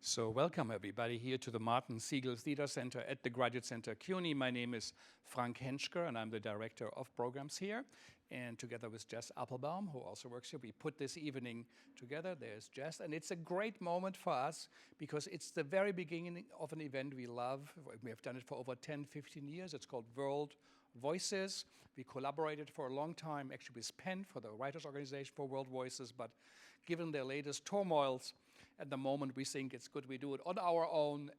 So welcome everybody here to the Segal Theatre Center at the Graduate Center CUNY. My name is Frank Hentschker and I'm the Director of Programs here. And together with Jess Applebaum, who also works here, we put this evening together. There's Jess, and it's a great moment for us because it's the very beginning of an event we love. We have done it for over 10, 15 years. It's called World Voices. We collaborated for a long time, actually with PEN for the Writers' Organization for World Voices, but given their latest turmoils, at the moment we think it's good we do it on our own.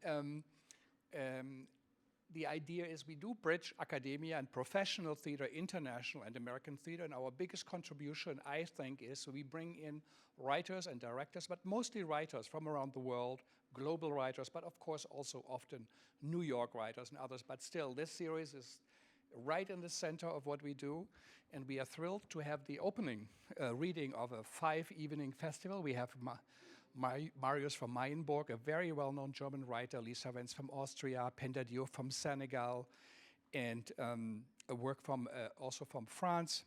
The idea is we do bridge academia and professional theater, international and American theater, and our biggest contribution, I think, is we bring in writers and directors, but mostly writers from around the world, global writers, but of course also often New York writers and others, but still this series is right in the center of what we do, and we are thrilled to have the opening reading of a 5-evening festival. We have Marius from Mayenburg, a very well-known German writer, Lisa Wenz from Austria, Pendadio from Senegal, and a work from also from France.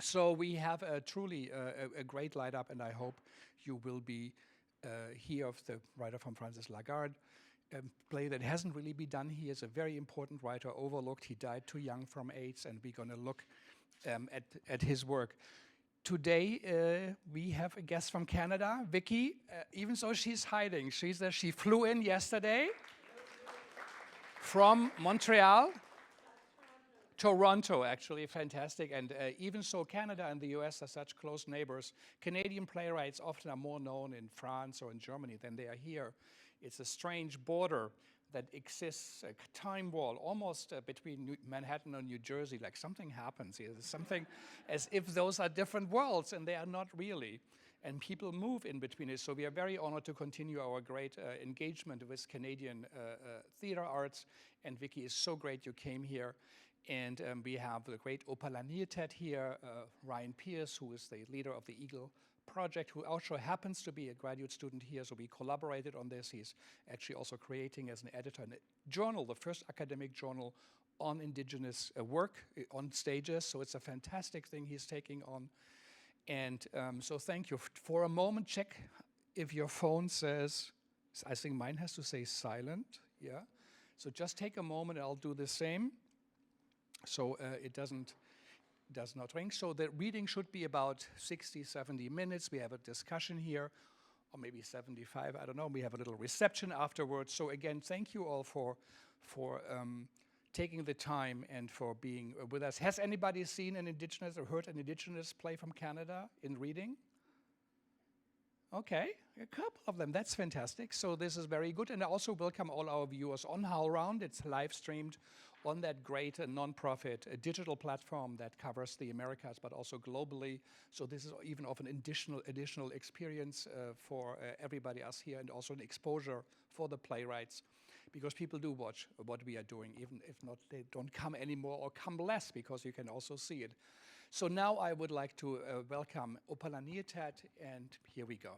So we have truly a great lineup, and I hope you will be here of the writer from Francis Lagarde. Play that hasn't really been done. He is a very important writer, overlooked. He died too young from AIDS, and we're going to look at his work. Today, we have a guest from Canada, Vickie, even though she's hiding. She flew in yesterday from Montreal. Toronto, actually, fantastic. And even so, Canada and the US are such close neighbors. Canadian playwrights often are more known in France or in Germany than they are here. It's a strange border that exists, a time wall, almost between Manhattan and New Jersey, like something happens here. There's something as if those are different worlds, and they are not really. And people move in between it. So we are very honored to continue our great engagement with Canadian theater arts. And Vickie, is so great you came here. And we have the great Opalanietet here, Ryan Pierce, who is the leader of the Eagle Project, who also happens to be a graduate student here, so we collaborated on this. He's actually also creating as an editor a journal, the first academic journal on Indigenous work on stages, so it's a fantastic thing he's taking on. And so thank you. For a moment, check if your phone says, I think mine has to say silent, yeah? So just take a moment, I'll do the same, so it does not ring. So the reading should be about 60, 70 minutes. We have a discussion here, or maybe 75, I don't know. We have a little reception afterwards. So again, thank you all for taking the time and for being with us. Has anybody seen an Indigenous or heard an Indigenous play from Canada in reading? Okay, a couple of them, that's fantastic. So this is very good. And I also welcome all our viewers on HowlRound. It's live streamed on that great non-profit digital platform that covers the Americas, but also globally. So this is even of an additional experience for everybody else here, and also an exposure for the playwrights, because people do watch what we are doing, even if not, they don't come anymore or come less, because you can also see it. So now I would like to welcome Opalanietet, and here we go.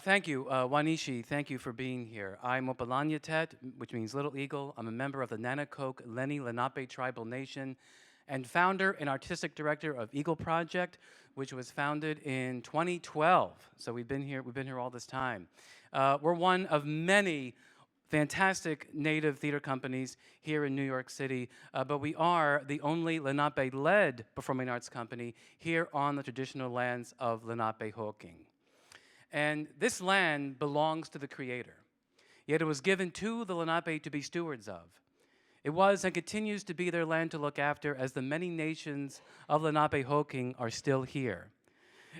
Thank you, Wanishi. Thank you for being here. I'm Opalanietet, which means Little Eagle. I'm a member of the Nanticoke Lenni-Lenape tribal nation and founder and artistic director of Eagle Project, which was founded in 2012. So we've been here all this time. We're one of many fantastic native theater companies here in New York City, but we are the only Lenape-led performing arts company here on the traditional lands of Lenape-Hoking. And this land belongs to the Creator, yet it was given to the Lenape to be stewards of. It was and continues to be their land to look after, as the many nations of Lenapehoking are still here.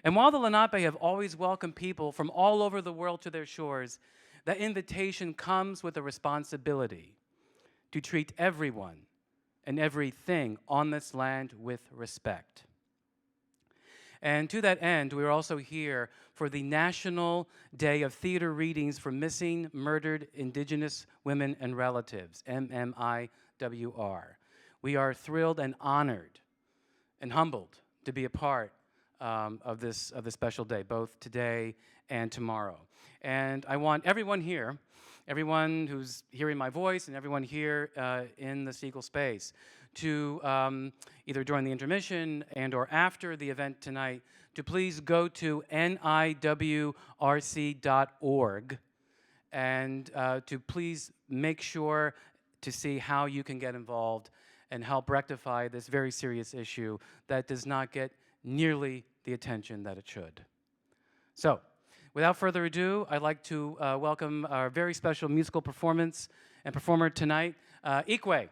And while the Lenape have always welcomed people from all over the world to their shores, that invitation comes with a responsibility to treat everyone and everything on this land with respect. And to that end, we are also here for the National Day of Theater Readings for Missing, Murdered Indigenous Women and Relatives, MMIWR. We are thrilled and honored and humbled to be a part of this special day, both today and tomorrow. And I want everyone here, everyone who's hearing my voice and everyone here in the Segal space, to either during the intermission and or after the event tonight, to please go to niwrc.org and to please make sure to see how you can get involved and help rectify this very serious issue that does not get nearly the attention that it should. So, without further ado, I'd like to welcome our very special musical performance and performer tonight, Ikwe.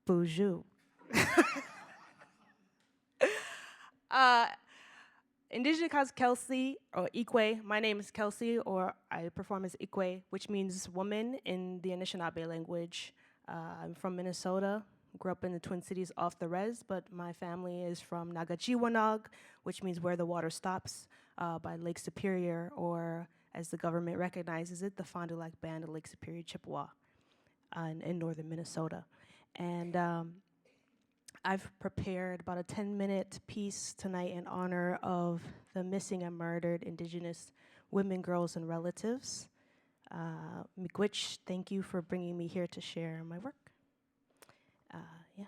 Bonjour. Indigenous as Kelsey, or Ikwe. My name is Kelsey, or I perform as Ikwe, which means woman in the Anishinaabe language. I'm from Minnesota, grew up in the Twin Cities off the res, but my family is from Nagajiwanog, which means where the water stops, by Lake Superior, or as the government recognizes it, the Fond du Lac Band of Lake Superior, Chippewa, in northern Minnesota. And I've prepared about a 10-minute piece tonight in honor of the missing and murdered Indigenous women, girls, and relatives. Miigwech, thank you for bringing me here to share my work. Yeah.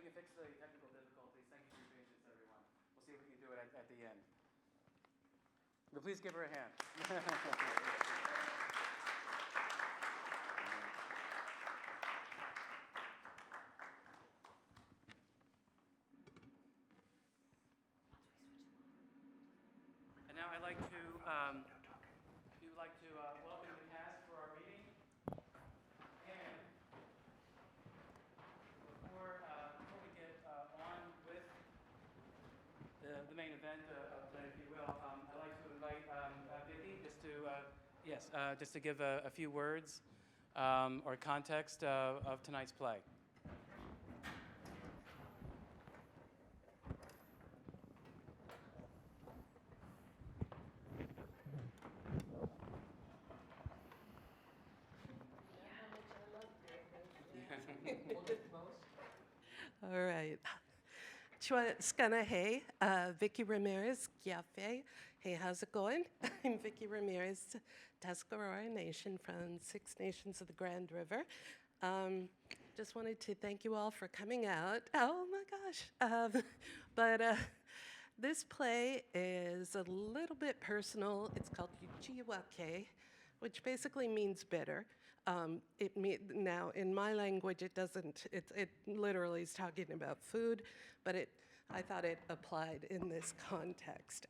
can fix the technical difficulties. Thank you for your patience, everyone. We'll see if we can do it at the end. But please give her a hand. And now I'd like to, if you would like to welcome the cast for our meeting. And before we get on with the main event of tonight, if you will, I'd like to invite Vickie just to give a few words or context of tonight's play. All right. Chua hey, Vickie Ramirez, Giafe. Hey, how's it going? I'm Vickie Ramirez, Tuscarora Nation from 6 Nations of the Grand River. Just wanted to thank you all for coming out. Oh my gosh. This play is a little bit personal. It's called Yuchewahkenh, which basically means bitter. Now, in my language, it doesn't, it literally is talking about food, but I thought it applied in this context.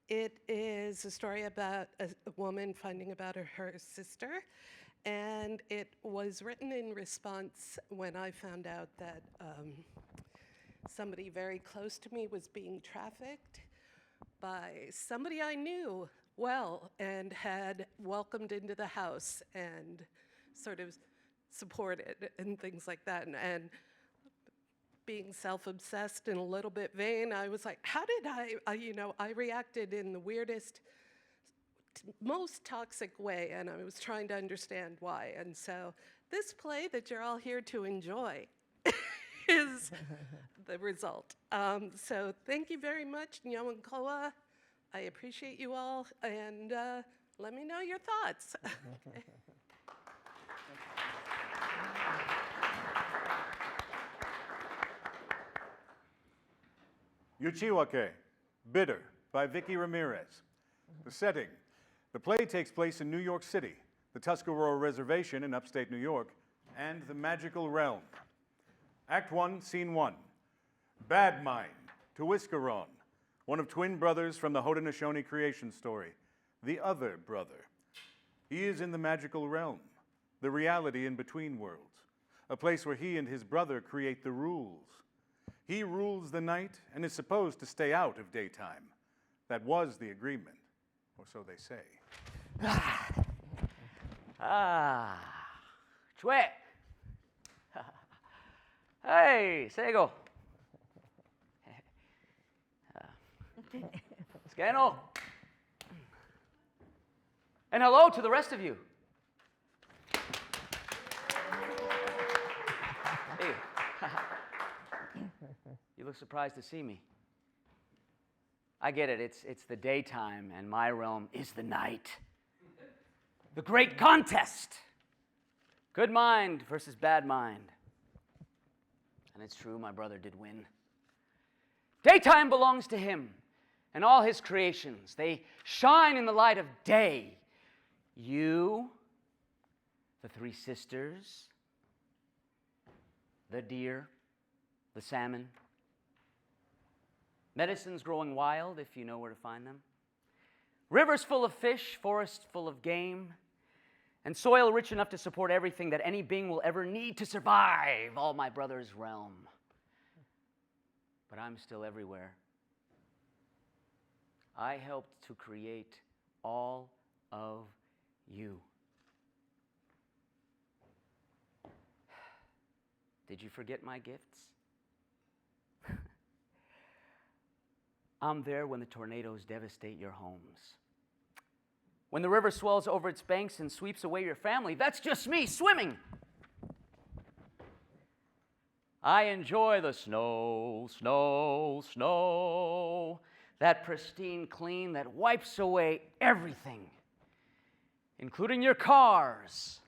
It is a story about a woman finding about her sister, and it was written in response when I found out that somebody very close to me was being trafficked by somebody I knew well and had welcomed into the house and sort of supported and things like that. And being self-obsessed and a little bit vain, I was like, how did I reacted in the weirdest, most toxic way, and I was trying to understand why. And so this play that you're all here to enjoy is the result. So thank you very much, Nyawankoa. I appreciate you all, and let me know your thoughts. Okay. Yuchewahkenh, Bitter, by Vickie Ramirez. The setting. The play takes place in New York City, the Tuscarora Reservation in upstate New York, and the magical realm. Act 1, Scene 1. Bad Mind, Tuscarora, one of twin brothers from the Haudenosaunee creation story, the other brother. He is in the magical realm, the reality in between worlds, a place where he and his brother create the rules. He rules the night and is supposed to stay out of daytime. That was the agreement, or so they say. Chwe. Hey, Segal. Scano. And hello to the rest of you. Hey. You look surprised to see me. I get it. It's the daytime, and my realm is the night. The great contest. Good mind versus bad mind. And it's true, my brother did win. Daytime belongs to him and all his creations. They shine in the light of day. You, the 3 sisters, the deer, the salmon, medicines growing wild if you know where to find them, rivers full of fish, forests full of game, and soil rich enough to support everything that any being will ever need to survive, all my brother's realm. But I'm still everywhere. I helped to create all of you. Did you forget my gifts? I'm there when the tornadoes devastate your homes. When the river swells over its banks and sweeps away your family, that's just me swimming. I enjoy the snow, snow, snow, that pristine clean that wipes away everything, including your cars.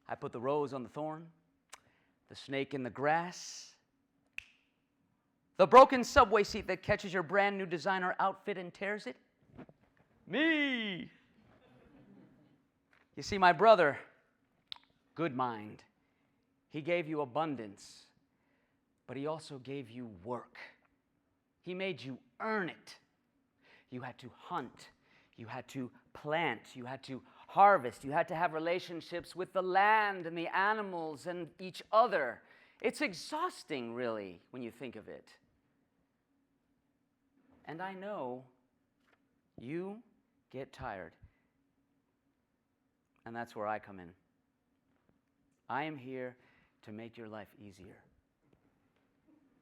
I put the rose on the thorn, the snake in the grass, the broken subway seat that catches your brand new designer outfit and tears it? Me! You see, my brother, good mind, he gave you abundance, but he also gave you work. He made you earn it. You had to hunt, you had to plant, you had to harvest, you had to have relationships with the land and the animals and each other. It's exhausting, really, when you think of it. And I know you get tired. And that's where I come in. I am here to make your life easier.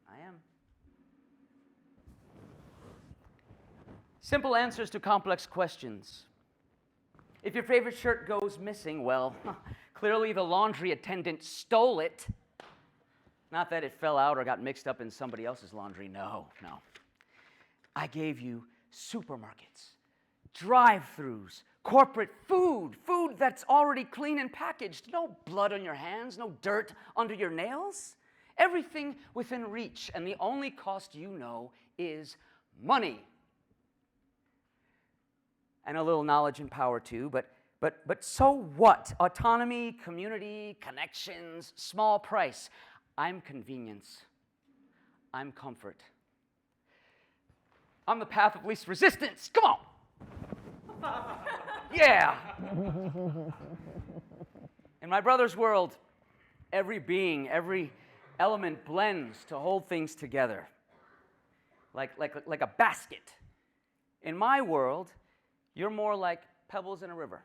I am. Simple answers to complex questions. If your favorite shirt goes missing, well, clearly the laundry attendant stole it. Not that it fell out or got mixed up in somebody else's laundry. No. I gave you supermarkets, drive-thrus, corporate food that's already clean and packaged. No blood on your hands, no dirt under your nails. Everything within reach, and the only cost you know is money. And a little knowledge and power too, but so what? Autonomy, community, connections, small price. I'm convenience. I'm comfort. I'm the path of least resistance. Come on. Yeah. In my brother's world, every being, every element blends to hold things together, like a basket. In my world, you're more like pebbles in a river.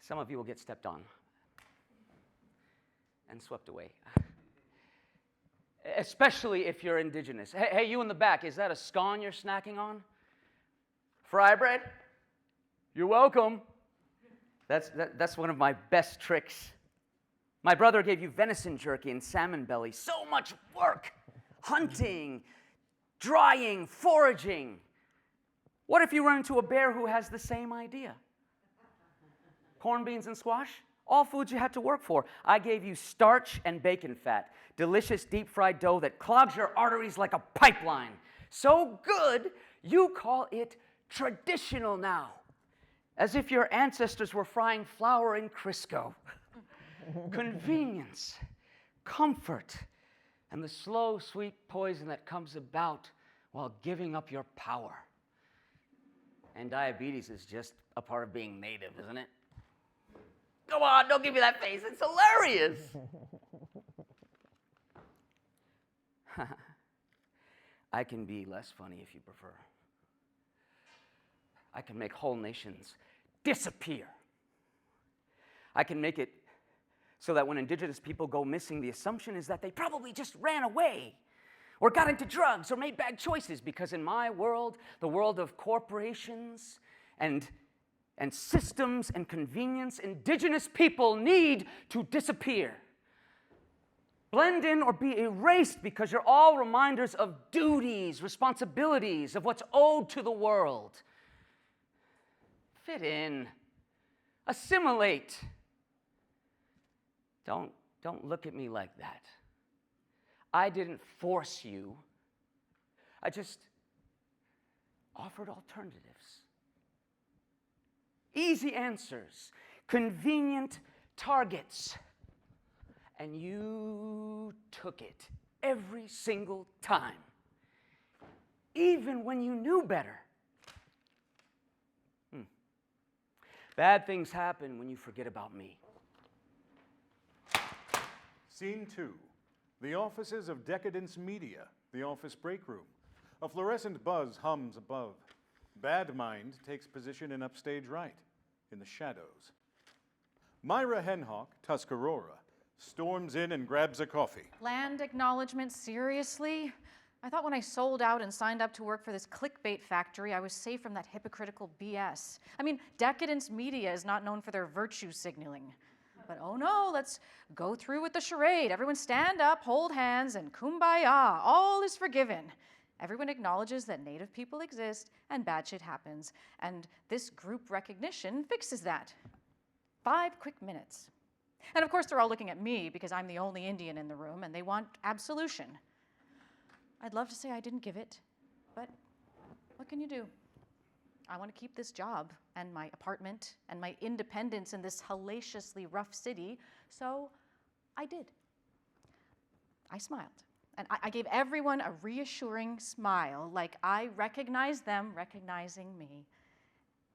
Some of you will get stepped on and swept away. Especially if you're indigenous. Hey, you in the back, is that a scone you're snacking on? Fry bread? You're welcome. That's one of my best tricks. My brother gave you venison jerky and salmon belly. So much work. Hunting, drying, foraging. What if you run into a bear who has the same idea? Corn, beans, and squash? All foods you had to work for. I gave you starch and bacon fat. Delicious deep-fried dough that clogs your arteries like a pipeline. So good, you call it traditional now. As if your ancestors were frying flour in Crisco. Convenience, comfort, and the slow, sweet poison that comes about while giving up your power. And diabetes is just a part of being native, isn't it? Come on, don't give me that face. It's hilarious. I can be less funny if you prefer. I can make whole nations disappear. I can make it so that when indigenous people go missing, the assumption is that they probably just ran away or got into drugs or made bad choices, because in my world, the world of corporations and systems and convenience, indigenous people need to disappear. Blend in or be erased, because you're all reminders of duties, responsibilities, of what's owed to the world. Fit in. Assimilate. Don't look at me like that. I didn't force you. I just offered alternatives. Easy answers, convenient targets. And you took it every single time, even when you knew better. Bad things happen when you forget about me. Scene 2. The offices of Decadence Media, the office break room. A fluorescent buzz hums above. Bad Mind takes position in upstage right, in the shadows. Myra Hentschker, Tuscarora, storms in and grabs a coffee. Land acknowledgement, seriously? I thought when I sold out and signed up to work for this clickbait factory, I was safe from that hypocritical BS. I mean, Decadence Media is not known for their virtue signaling. But oh no, let's go through with the charade. Everyone stand up, hold hands, and kumbaya. All is forgiven. Everyone acknowledges that Native people exist and bad shit happens. And this group recognition fixes that. 5 quick minutes. And of course, they're all looking at me because I'm the only Indian in the room, and they want absolution. I'd love to say I didn't give it, but what can you do? I want to keep this job and my apartment and my independence in this hellaciously rough city, so I did. I smiled, and I gave everyone a reassuring smile, like I recognized them recognizing me,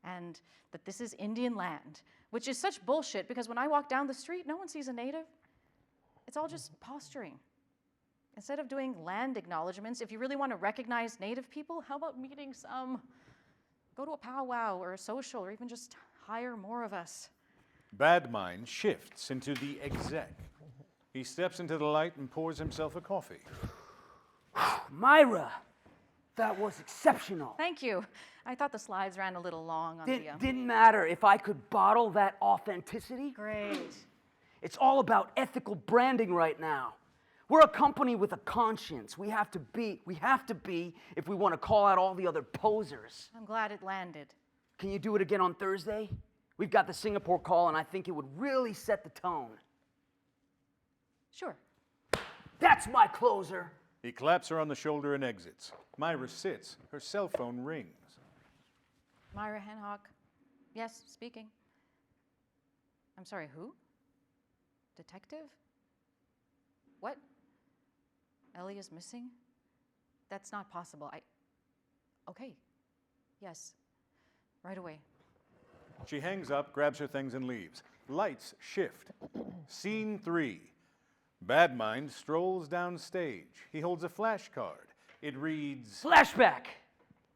and that this is Indian land, which is such bullshit because when I walk down the street, no one sees a native. It's all just posturing. Instead of doing land acknowledgements, if you really want to recognize native people, how about meeting some? Go to a powwow or a social, or even just hire more of us. Bad Mind shifts into the exec. He steps into the light and pours himself a coffee. Myra, that was exceptional. Thank you. I thought the slides ran a little long on Didn't matter if I could bottle that authenticity. Great. It's all about ethical branding right now. We're a company with a conscience. We have to be if we want to call out all the other posers. I'm glad it landed. Can you do it again on Thursday? We've got the Singapore call, and I think it would really set the tone. Sure. That's my closer. He claps her on the shoulder and exits. Myra sits. Her cell phone rings. Myra Hentschker. Yes, speaking. I'm sorry, who? Detective? What? Ellie is missing? That's not possible. Okay. Yes. Right away. She hangs up, grabs her things, and leaves. Lights shift. Scene 3. Bad Mind strolls downstage. He holds a flashcard. It reads, Flashback.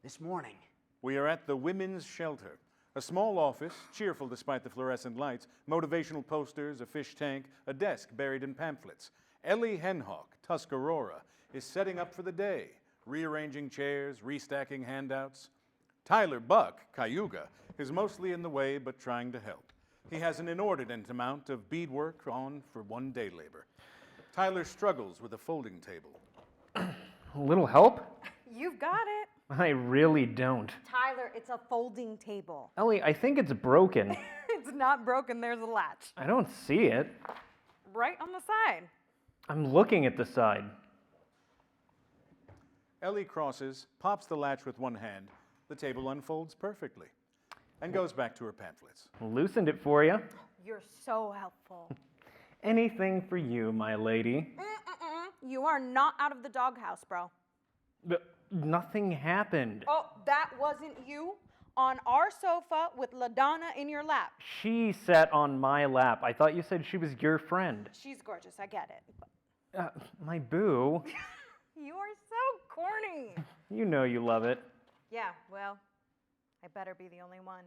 This morning. "We are at the Women's Shelter. A small office, cheerful despite the fluorescent lights, motivational posters, a fish tank, a desk buried in pamphlets. Ellie Hentschker, Tuscarora, is setting up for the day, rearranging chairs, restacking handouts. Tyler Buck, Cayuga, is mostly in the way but trying to help. He has an inordinate amount of beadwork on for one day labor. Tyler struggles with a folding table. A little help? You've got it. I really don't. Tyler, it's a folding table. Ellie, I think it's broken. It's not broken, there's a latch. I don't see it. Right on the side. I'm looking at the side. Ellie crosses, pops the latch with one hand. The table unfolds perfectly and goes back to her pamphlets. Loosened it for you. You're so helpful. Anything for you, my lady. You are not out of the doghouse, bro. But nothing happened. Oh, that wasn't you? On our sofa with LaDonna in your lap. She sat on my lap. I thought you said she was your friend. She's gorgeous, I get it. My boo. You are so corny. You know you love it. Yeah, well, I better be the only one.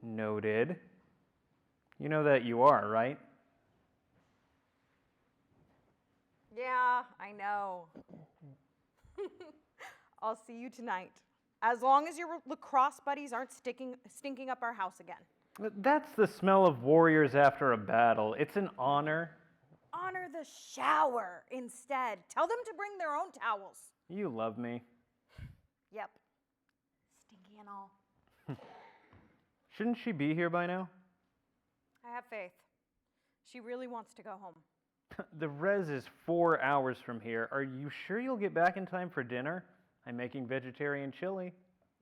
Noted. You know that you are, right? Yeah, I know. I'll see you tonight. As long as your lacrosse buddies aren't stinking up our house again. That's the smell of warriors after a battle. It's an honor. Honor the shower instead. Tell them to bring their own towels. You love me. Yep. Stinky and all. Shouldn't she be here by now? I have faith. She really wants to go home. The res is 4 hours from here. Are you sure you'll get back in time for dinner? I'm making vegetarian chili.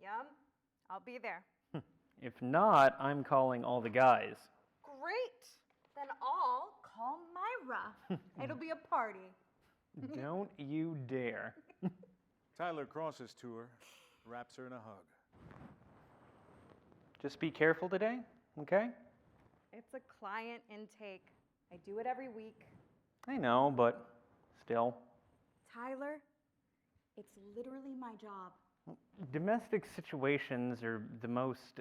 Yum. I'll be there. If not, I'm calling all the guys. Great. Then I'll call Myra. It'll be a party. Don't you dare. Tyler crosses to her, wraps her in a hug. Just be careful today, okay? It's a client intake. I do it every week. I know, but still. Tyler, it's literally my job. Domestic situations are the most...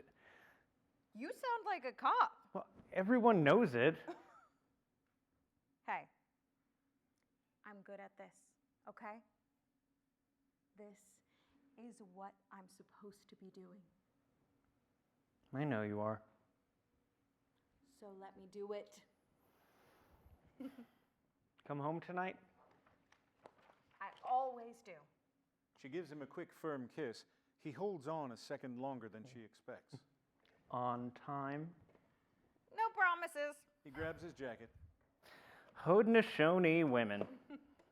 You sound like a cop. Well, everyone knows it. Hey, I'm good at this, okay? This is what I'm supposed to be doing. I know you are. So let me do it. Come home tonight? I always do. She gives him a quick, firm kiss. He holds on a second longer than she expects. On time? No promises. He grabs his jacket. Haudenosaunee women.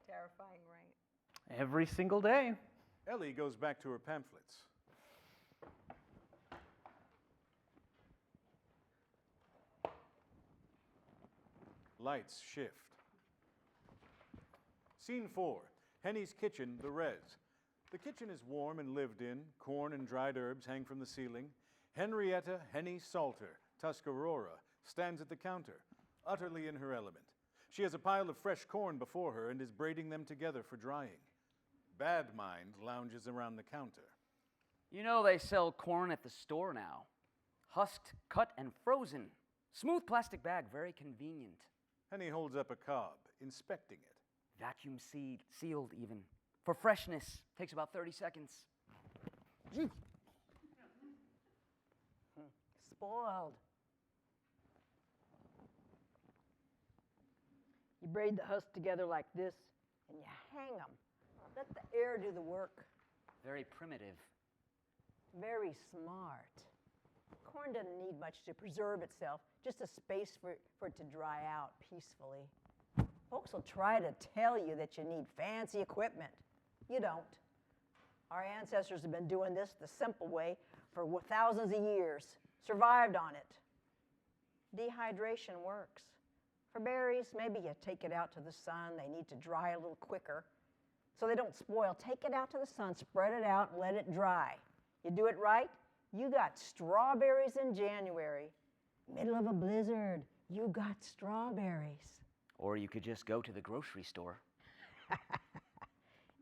Terrifying, right? Every single day. Ellie goes back to her pamphlets. Lights shift. Scene 4, Henny's kitchen, the res. The kitchen is warm and lived in. Corn and dried herbs hang from the ceiling. Henrietta Henny Salter, Tuscarora, stands at the counter, utterly in her element. She has a pile of fresh corn before her and is braiding them together for drying. Bad Mind lounges around the counter. You know they sell corn at the store now. Husked, cut, and frozen. Smooth plastic bag, very convenient. Henny holds up a cob, inspecting it. Vacuum sealed even. For freshness, takes about 30 seconds. Spoiled. You braid the husks together like this, and you hang them. Let the air do the work. Very primitive. Very smart. Corn doesn't need much to preserve itself, just a space for it to dry out peacefully. Folks will try to tell you that you need fancy equipment. You don't. Our ancestors have been doing this the simple way for thousands of years, survived on it. Dehydration works. For berries, maybe you take it out to the sun. They need to dry a little quicker so they don't spoil. Take it out to the sun, spread it out, and let it dry. You do it right, you got strawberries in January. Middle of a blizzard, you got strawberries. Or you could just go to the grocery store.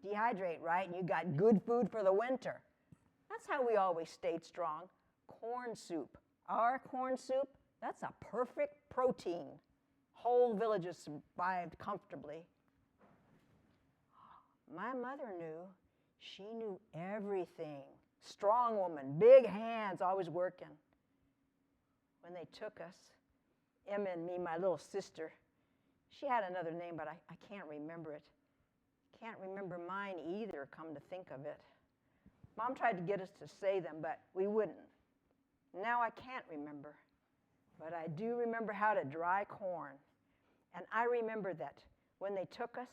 Dehydrate, right, and you got good food for the winter. That's how we always stayed strong. Corn soup. Our corn soup, that's a perfect protein. Whole villages survived comfortably. My mother knew. She knew everything. Strong woman, big hands, always working. When they took us, Emma and me, my little sister, she had another name, but I can't remember it. Can't remember mine either, come to think of it. Mom tried to get us to say them, but we wouldn't. Now I can't remember. But I do remember how to dry corn. And I remember that when they took us,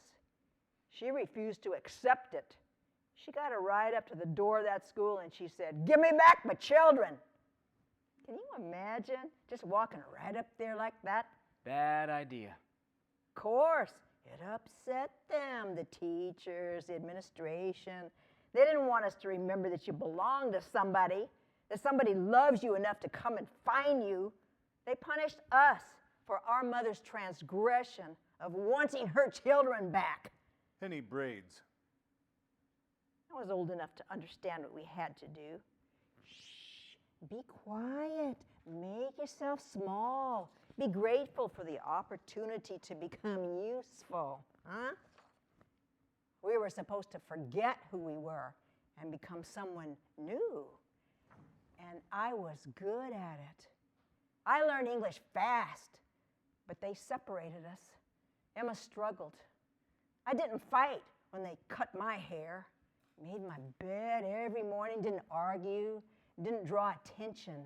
she refused to accept it. She got a ride up to the door of that school and she said, "Give me back my children." Can you imagine just walking right up there like that? Bad idea. Of course, it upset them, the teachers, the administration. They didn't want us to remember that you belong to somebody, that somebody loves you enough to come and find you. They punished us for our mother's transgression of wanting her children back. Henny braids. I was old enough to understand what we had to do. Shh, be quiet, make yourself small. Be grateful for the opportunity to become useful, huh? We were supposed to forget who we were and become someone new. And I was good at it. I learned English fast, but they separated us. Emma struggled. I didn't fight when they cut my hair, made my bed every morning, didn't argue, didn't draw attention.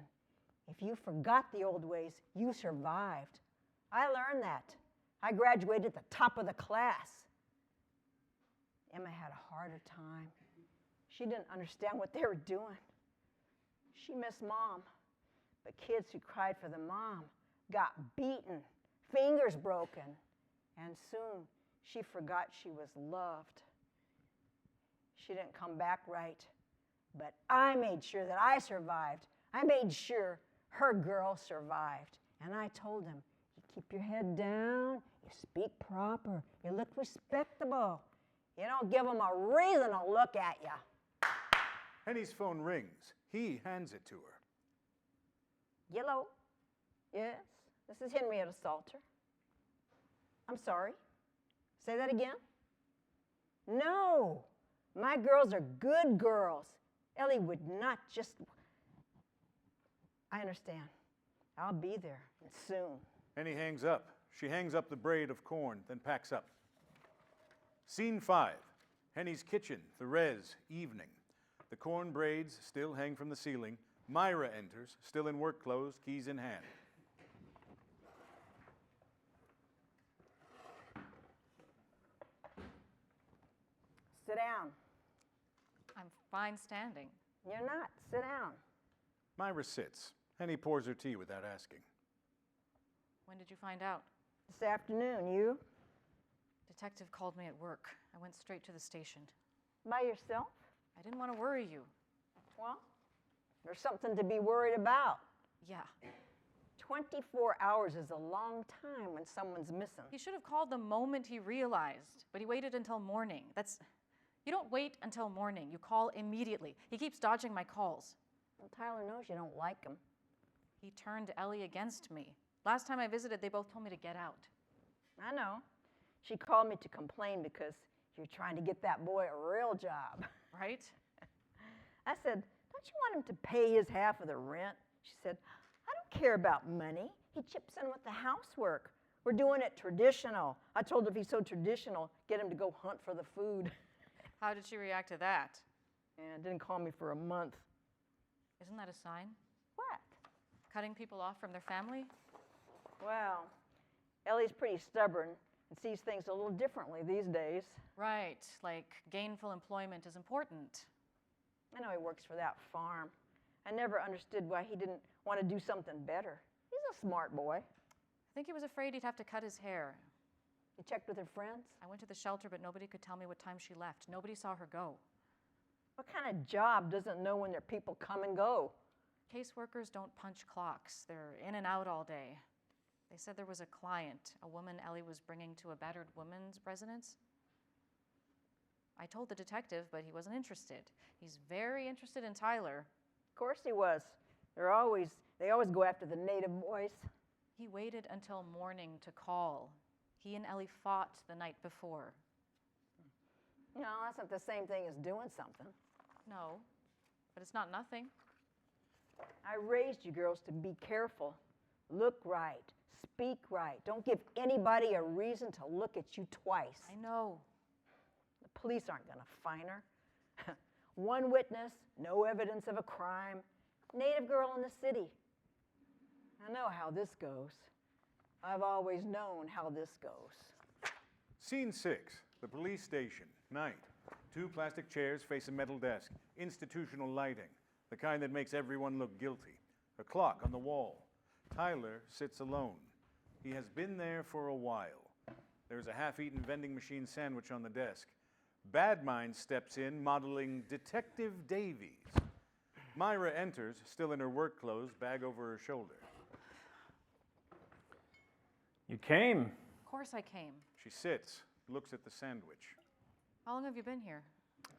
If you forgot the old ways, you survived. I learned that. I graduated at the top of the class. Emma had a harder time. She didn't understand what they were doing. She missed Mom, but kids who cried for the mom got beaten, fingers broken, and soon she forgot she was loved. She didn't come back right, but I made sure that I survived. I made sure her girl survived. And I told him, you keep your head down, you speak proper, you look respectable. You don't give them a reason to look at you. Henny's phone rings. He hands it to her. Hello? Yes, this is Henrietta Salter. I'm sorry. Say that again? No, my girls are good girls. Ellie would not just... I understand. I'll be there soon. Henny hangs up. She hangs up the braid of corn, then packs up. Scene 5. Henny's kitchen, the res, evening. The corn braids still hang from the ceiling. Myra enters, still in work clothes, keys in hand. Sit down. I'm fine standing. You're not. Sit down. Myra sits, and he pours her tea without asking. When did you find out? This afternoon, you? Detective called me at work. I went straight to the station. By yourself? I didn't want to worry you. Well, there's something to be worried about. Yeah. 24 hours is a long time when someone's missing. He should have called the moment he realized, but he waited until morning. You don't wait until morning. You call immediately. He keeps dodging my calls. Well, Tyler knows you don't like him. He turned Ellie against me. Last time I visited, they both told me to get out. I know. She called me to complain because you're trying to get that boy a real job. Right? I said, don't you want him to pay his half of the rent? She said, I don't care about money. He chips in with the housework. We're doing it traditional. I told her if he's so traditional, get him to go hunt for the food. How did she react to that? And didn't call me for a month. Isn't that a sign? What? Cutting people off from their family? Well, Ellie's pretty stubborn and sees things a little differently these days. Right, like gainful employment is important. I know he works for that farm. I never understood why he didn't want to do something better. He's a smart boy. I think he was afraid he'd have to cut his hair. You checked with her friends? I went to the shelter, but nobody could tell me what time she left. Nobody saw her go. What kind of job doesn't know when their people come and go? Caseworkers don't punch clocks. They're in and out all day. They said there was a client, a woman Ellie was bringing to a battered women's residence. I told the detective, but he wasn't interested. He's very interested in Tyler. Of course he was. They always go after the native boys. He waited until morning to call. He and Ellie fought the night before. No, that's not the same thing as doing something. No, but it's not nothing. I raised you girls to be careful. Look right. Speak right. Don't give anybody a reason to look at you twice. I know. The police aren't going to fine her. One witness, no evidence of a crime. Native girl in the city. I know how this goes. I've always known how this goes. Scene 6, the police station, night. 2 plastic chairs face a metal desk, institutional lighting, the kind that makes everyone look guilty. A clock on the wall. Tyler sits alone. He has been there for a while. There's a half-eaten vending machine sandwich on the desk. Bad Mind steps in, modeling Detective Davies. Myra enters, still in her work clothes, bag over her shoulder. You came. Of course I came. She sits, looks at the sandwich. How long have you been here?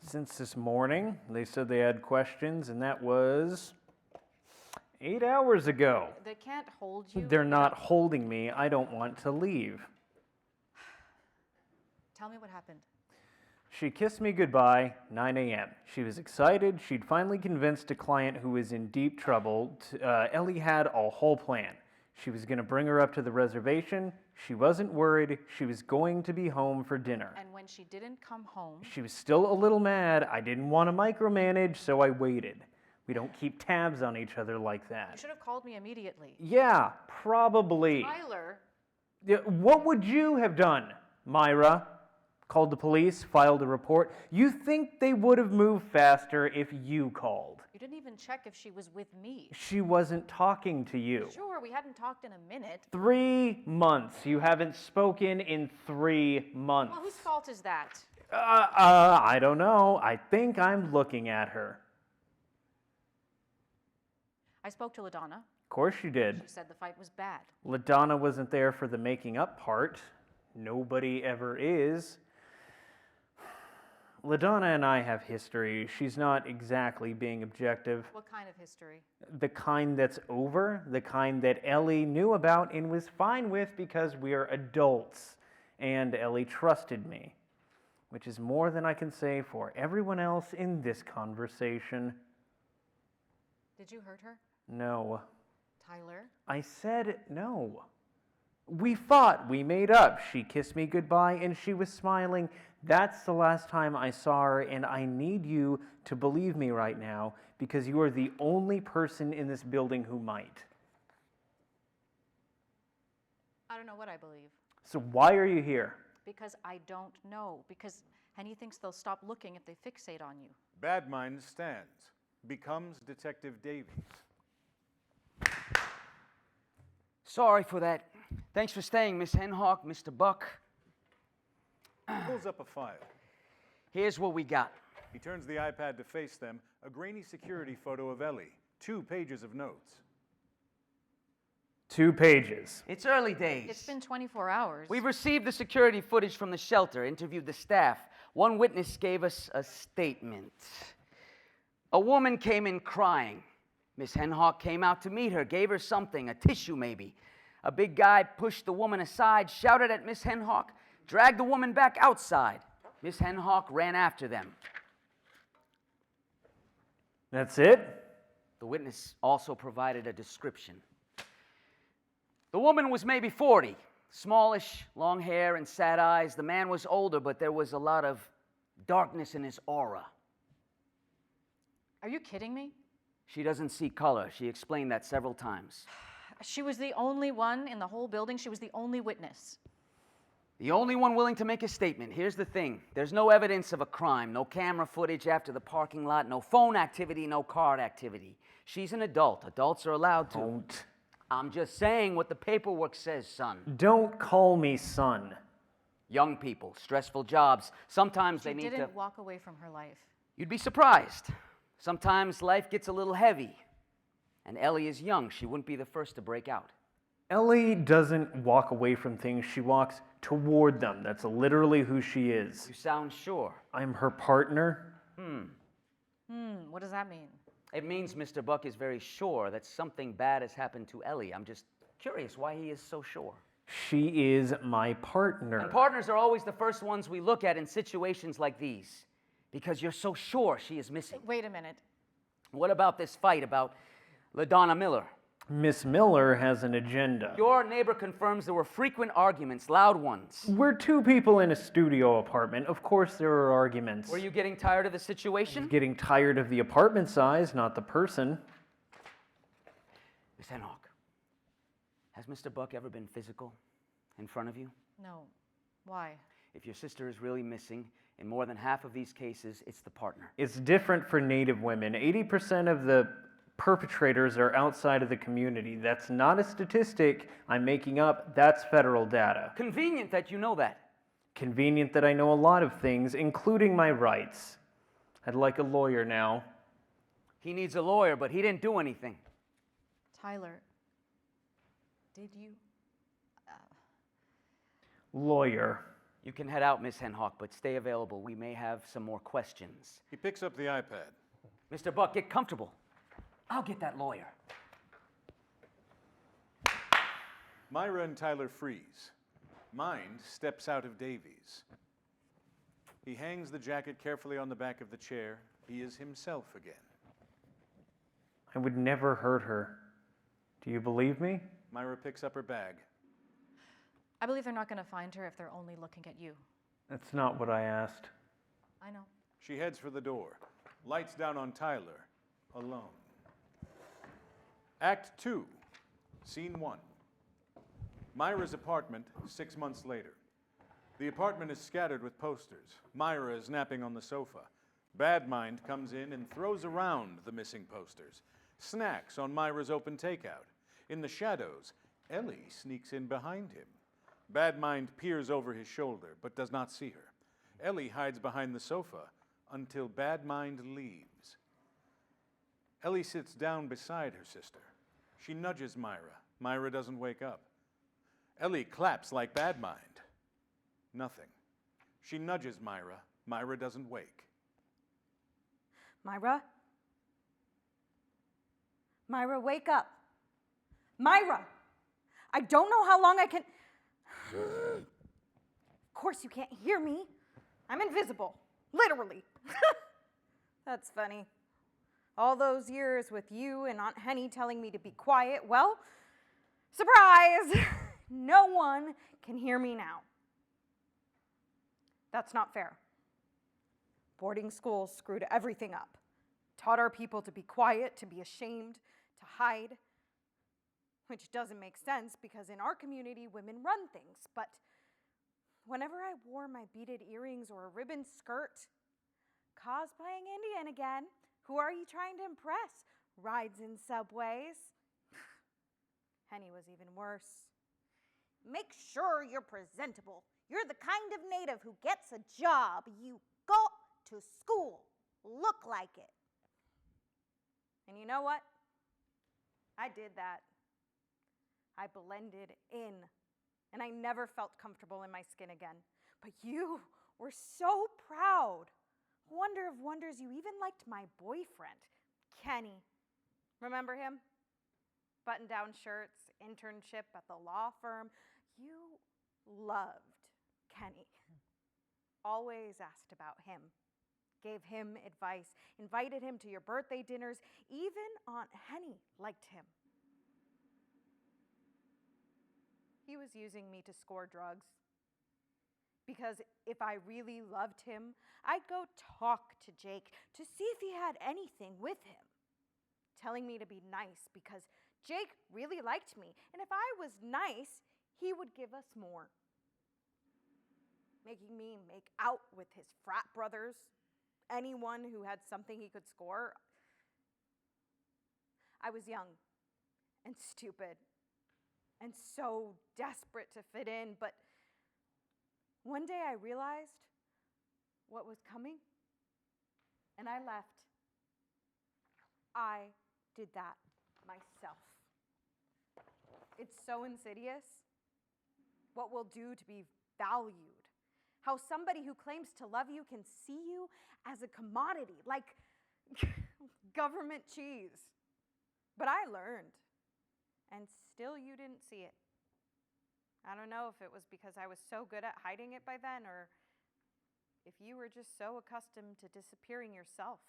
Since this morning, they said they had questions, and that was 8 hours ago. They can't hold you. They're not holding me. I don't want to leave. Tell me what happened. She kissed me goodbye, 9 a.m. She was excited. She'd finally convinced a client who was in deep trouble. Ellie had a whole plan. She was going to bring her up to the reservation. She wasn't worried. She was going to be home for dinner. And when she didn't come home... She was still a little mad. I didn't want to micromanage, so I waited. We don't keep tabs on each other like that. You should have called me immediately. Yeah, probably. Tyler! Yeah, what would you have done, Myra? Called the police, filed a report. You think they would have moved faster if you called. You didn't even check if she was with me. She wasn't talking to you. Sure, we hadn't talked in a minute. 3 months. You haven't spoken in 3 months. Well, whose fault is that? I don't know. I think I'm looking at her. I spoke to LaDonna. Of course you did. She said the fight was bad. LaDonna wasn't there for the making up part. Nobody ever is. LaDonna and I have history. She's not exactly being objective. What kind of history? The kind that's over, the kind that Ellie knew about and was fine with because we're adults. And Ellie trusted me, which is more than I can say for everyone else in this conversation. Did you hurt her? No. Tyler? I said no. We fought, we made up. She kissed me goodbye and she was smiling. That's the last time I saw her, and I need you to believe me right now because you are the only person in this building who might. I don't know what I believe. So why are you here? Because I don't know. Because Henny thinks they'll stop looking if they fixate on you. Bad Mind stands, becomes Detective Davies. Sorry for that. Thanks for staying, Miss Hentschker, Mr. Buck. He pulls up a file. Here's what we got. He turns the iPad to face them, a grainy security photo of Ellie, 2 pages of notes. 2 pages. It's early days. It's been 24 hours. We've received the security footage from the shelter, interviewed the staff. One witness gave us a statement. A woman came in crying. Miss Hentschker came out to meet her, gave her something, a tissue maybe. A big guy pushed the woman aside, shouted at Miss Hentschker, dragged the woman back outside. Miss Hentschker ran after them. That's it? The witness also provided a description. The woman was maybe 40, smallish, long hair and sad eyes. The man was older, but there was a lot of darkness in his aura. Are you kidding me? She doesn't see color. She explained that several times. She was the only one in the whole building. She was the only witness. The only one willing to make a statement. Here's the thing. There's no evidence of a crime, no camera footage after the parking lot, no phone activity, no card activity. She's an adult. Adults are allowed to. Don't. I'm just saying what the paperwork says, son. Don't call me son. Young people, stressful jobs. Sometimes they She need to... didn't walk away from her life. You'd be surprised. Sometimes life gets a little heavy. And Ellie is young. She wouldn't be the first to break out. Ellie doesn't walk away from things. She walks toward them. That's literally who she is. You sound sure. I'm her partner. What does that mean? It means Mr. Buck is very sure that something bad has happened to Ellie. I'm just curious why he is so sure. She is my partner. And partners are always the first ones we look at in situations like these, because you're so sure she is missing. Wait a minute. What about this fight about LaDonna Miller? Miss Miller has an agenda. Your neighbor confirms there were frequent arguments, loud ones. We're 2 people in a studio apartment. Of course there are arguments. Were you getting tired of the situation? Getting tired of the apartment size, not the person. Miss Hentschker, has Mr. Buck ever been physical in front of you? No. Why? If your sister is really missing, in more than half of these cases, it's the partner. It's different for Native women. 80% of the perpetrators are outside of the community. That's not a statistic I'm making up. That's federal data. Convenient that you know that. Convenient that I know a lot of things, including my rights. I'd like a lawyer now. He needs a lawyer, but he didn't do anything. Tyler, did you? Lawyer. You can head out, Miss Hentschker, but stay available. We may have some more questions. He picks up the iPad. Mr. Buck, get comfortable. I'll get that lawyer. Myra and Tyler freeze. Mind steps out of Davies. He hangs the jacket carefully on the back of the chair. He is himself again. I would never hurt her. Do you believe me? Myra picks up her bag. I believe they're not going to find her if they're only looking at you. That's not what I asked. I know. She heads for the door. Lights down on Tyler, alone. Act 2, Scene 1. Myra's apartment, 6 months later. The apartment is scattered with posters. Myra is napping on the sofa. Bad Mind comes in and throws around the missing posters. Snacks on Myra's open takeout. In the shadows, Ellie sneaks in behind him. Bad Mind peers over his shoulder, but does not see her. Ellie hides behind the sofa until Bad Mind leaves. Ellie sits down beside her sister. She nudges Myra. Myra doesn't wake up. Ellie claps like Bad Mind. Nothing. She nudges Myra. Myra doesn't wake. Myra? Myra, wake up. Myra! I don't know how long I can... Of course you can't hear me. I'm invisible. Literally. That's funny. All those years with you and Aunt Henny telling me to be quiet, well, surprise! No one can hear me now. That's not fair. Boarding schools screwed everything up. Taught our people to be quiet, to be ashamed, to hide. Which doesn't make sense because in our community, women run things. But Whenever I wore my beaded earrings or a ribbon skirt. Cosplaying Indian again. Who are you trying to impress? Rides in subways. Henny was even worse. Make sure you're presentable. You're the kind of native who gets a job. You go to school. Look like it. And you know what? I did that. I blended in, and I never felt comfortable in my skin again. But you were so proud. Wonder of wonders, you even liked my boyfriend, Kenny. Remember him? Button-down shirts, internship at the law firm. You loved Kenny. Always asked about him. Gave him advice, invited him to your birthday dinners. Even Aunt Henny liked him. He was using me to score drugs. Because if I really loved him, I'd go talk to Jake to see if he had anything with him. Telling me to be nice because Jake really liked me, and if I was nice, he would give us more. Making me make out with his frat brothers, anyone who had something he could score. I was young and stupid and so desperate to fit in, but one day I realized what was coming, and I left. I did that myself. It's so insidious. What we'll do to be valued. How somebody who claims to love you can see you as a commodity, like government cheese. But I learned, and still you didn't see it. I don't know if it was because I was so good at hiding it by then, or if you were just so accustomed to disappearing yourself.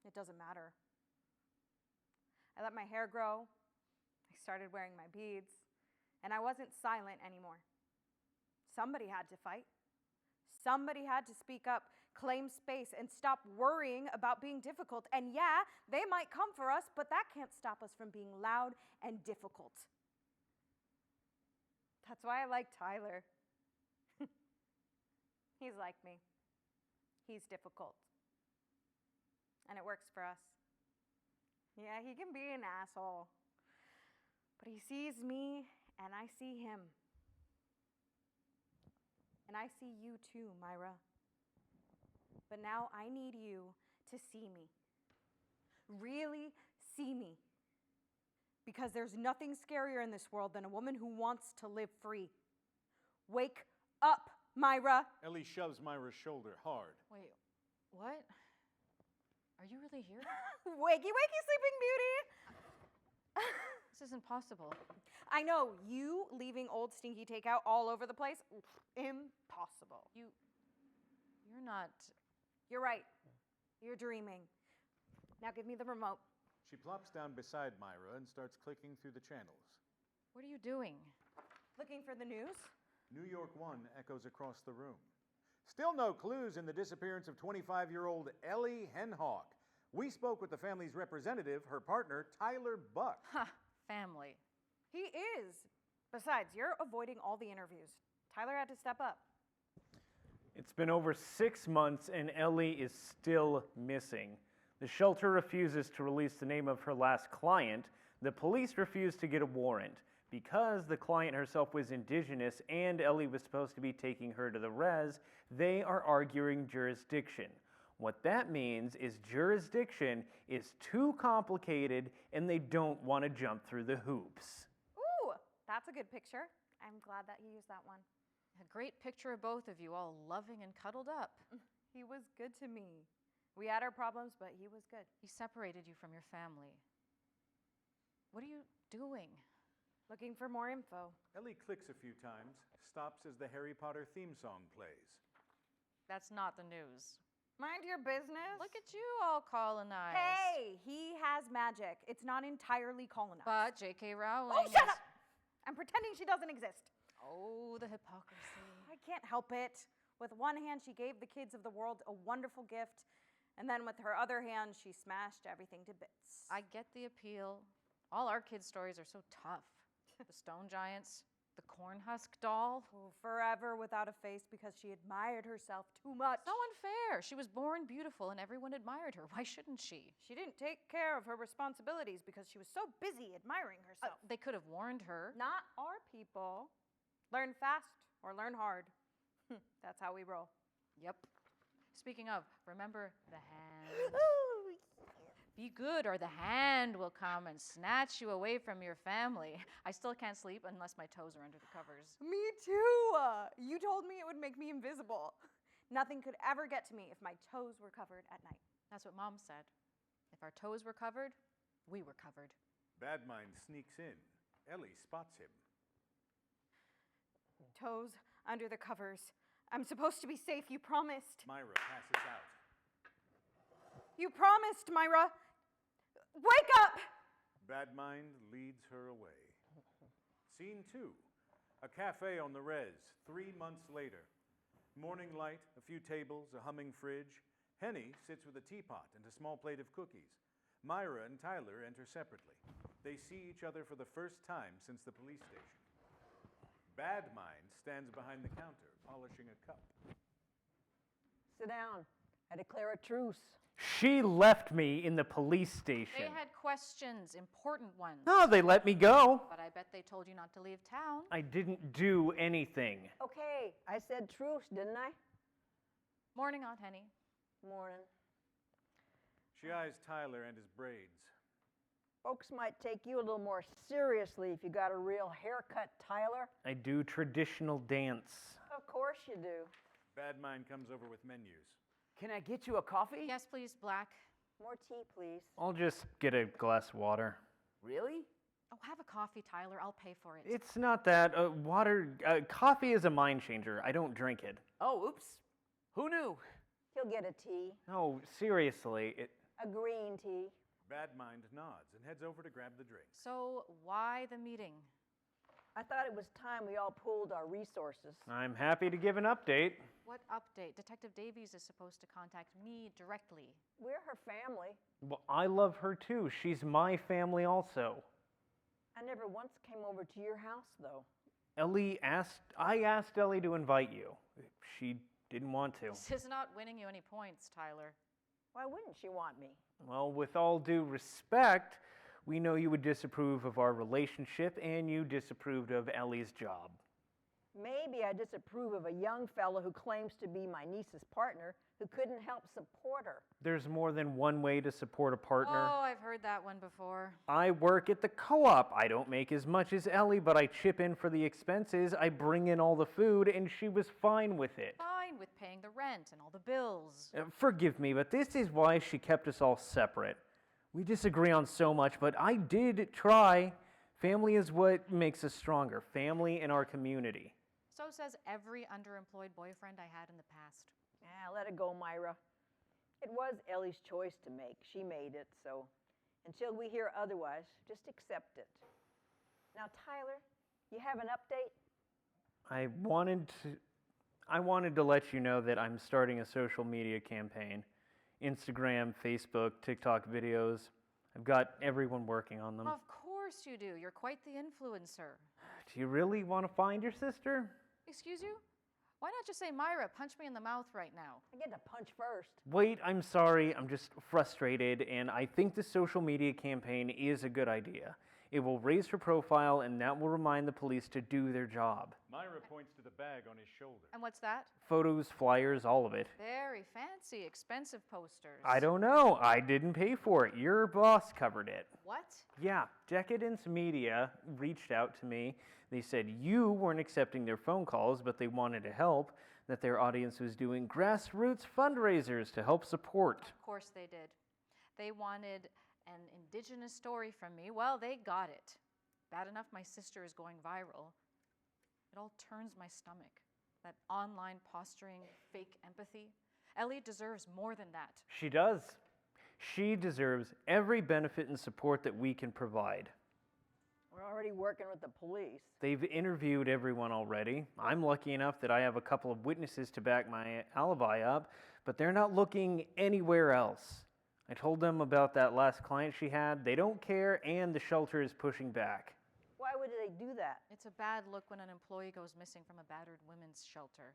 It doesn't matter. I let my hair grow. I started wearing my beads, and I wasn't silent anymore. Somebody had to fight. Somebody had to speak up, claim space, and stop worrying about being difficult. And yeah, they might come for us, but that can't stop us from being loud and difficult. That's why I like Tyler. He's like me. He's difficult. And it works for us. Yeah, he can be an asshole. But he sees me, and I see him. And I see you too, Myra. But now I need you to see me. Really see me. Because there's nothing scarier in this world than a woman who wants to live free. Wake up, Myra. Ellie shoves Myra's shoulder hard. Wait, what? Are you really here? Wakey, wakey, sleeping beauty. This isn't possible. I know, you leaving old stinky takeout all over the place, impossible. You're not... You're right. You're dreaming. Now give me the remote. She plops down beside Myra and starts clicking through the channels. What are you doing? Looking for the news? New York 1 echoes across the room. Still no clues in the disappearance of 25-year-old Ellie Hentschker. We spoke with the family's representative, her partner, Tyler Buck. Ha, family. He is. Besides, you're avoiding all the interviews. Tyler had to step up. It's been over 6 months and Ellie is still missing. The shelter refuses to release the name of her last client. The police refuse to get a warrant. Because the client herself was Indigenous and Ellie was supposed to be taking her to the res, they are arguing jurisdiction. What that means is jurisdiction is too complicated and they don't want to jump through the hoops. Ooh, that's a good picture. I'm glad that you used that one. A great picture of both of you all loving and cuddled up. He was good to me. We had our problems, but he was good. He separated you from your family. What are you doing? Looking for more info. Ellie clicks a few times, stops as the Harry Potter theme song plays. That's not the news. Mind your business. Look at you all colonized. Hey, he has magic. It's not entirely colonized. But J.K. Rowling... Oh, shut up! I'm pretending she doesn't exist. Oh, the hypocrisy. I can't help it. With one hand, she gave the kids of the world a wonderful gift, and then with her other hand, she smashed everything to bits. I get the appeal. All our kids' stories are so tough. The stone giants, The cornhusk doll? Oh, forever without a face because she admired herself too much. So unfair. She was born beautiful and everyone admired her. Why shouldn't she? She didn't take care of her responsibilities because she was so busy admiring herself. They could have warned her. Not our people. Learn fast or learn hard. That's how we roll. Yep. Speaking of, remember the hand. Be good or the hand will come and snatch you away from your family. I still can't sleep unless my toes are under the covers. Me too. You told me it would make me invisible. Nothing could ever get to me if my toes were covered at night. That's what Mom said. If our toes were covered, we were covered. Bad Mind sneaks in. Ellie spots him. Toes under the covers. I'm supposed to be safe, you promised. Myra passes out. You promised, Myra. Wake up! Bad Mind leads her away. Scene 2. A cafe on the res, 3 months later. Morning light, a few tables, a humming fridge. Henny sits with a teapot and a small plate of cookies. Myra and Tyler enter separately. They see each other for the first time since the police station. Bad Mind stands behind the counter, polishing a cup. Sit down. I declare a truce. She left me in the police station. They had questions, important ones. No, they let me go. But I bet they told you not to leave town. I didn't do anything. Okay, I said truce, didn't I? Morning, Aunt Henny. Morning. She eyes Tyler and his braids. Folks might take you a little more seriously if you got a real haircut, Tyler. I do traditional dance. Of course you do. Bad Mind comes over with menus. Can I get you a coffee? Yes, please, Black. More tea, please. I'll just get a glass of water. Really? Oh, have a coffee, Tyler. I'll pay for it. It's not that. Coffee is a mind changer. I don't drink it. Oh, oops. Who knew? He'll get a tea. No, seriously. A green tea. Bad Mind nods and heads over to grab the drink. So, why the meeting? I thought it was time we all pooled our resources. I'm happy to give an update. What update? Detective Davies is supposed to contact me directly. We're her family. Well, I love her too. She's my family also. I never once came over to your house, though. I asked Ellie to invite you. She didn't want to. This is not winning you any points, Tyler. Why wouldn't she want me? Well, with all due respect, we know you would disapprove of our relationship and you disapproved of Ellie's job. Maybe I disapprove of a young fellow who claims to be my niece's partner who couldn't help support her. There's more than one way to support a partner. Oh, I've heard that one before. I work at the co-op. I don't make as much as Ellie, but I chip in for the expenses. I bring in all the food, and she was fine with it. Fine with paying the rent and all the bills. Forgive me, but this is why she kept us all separate. We disagree on so much, but I did try. Family is what makes us stronger. Family and our community. So says every underemployed boyfriend I had in the past. Let it go, Myra. It was Ellie's choice to make. She made it, so until we hear otherwise, just accept it. Now, Tyler, you have an update? I wanted to let you know that I'm starting a social media campaign. Instagram, Facebook, TikTok videos. I've got everyone working on them. Of course you do. You're quite the influencer. Do you really want to find your sister? Excuse you? Why not just say, Myra, punch me in the mouth right now? I get to punch first. Wait, I'm sorry. I'm just frustrated, and I think the social media campaign is a good idea. It will raise her profile, and that will remind the police to do their job. Myra points to the bag on his shoulder. And what's that? Photos, flyers, all of it. Very fancy, expensive posters. I don't know. I didn't pay for it. Your boss covered it. What? Yeah, Decadence Media reached out to me. They said you weren't accepting their phone calls, but they wanted to help, that their audience was doing grassroots fundraisers to help support. Of course they did. They wanted an Indigenous story from me. Well, they got it. Bad enough my sister is going viral. It all turns my stomach. That online posturing, fake empathy. Ellie deserves more than that. She does. She deserves every benefit and support that we can provide. We're already working with the police. They've interviewed everyone already. I'm lucky enough that I have a couple of witnesses to back my alibi up, but they're not looking anywhere else. I told them about that last client she had. They don't care, and the shelter is pushing back. Why would they they do that? It's a bad look when an employee goes missing from a battered women's shelter.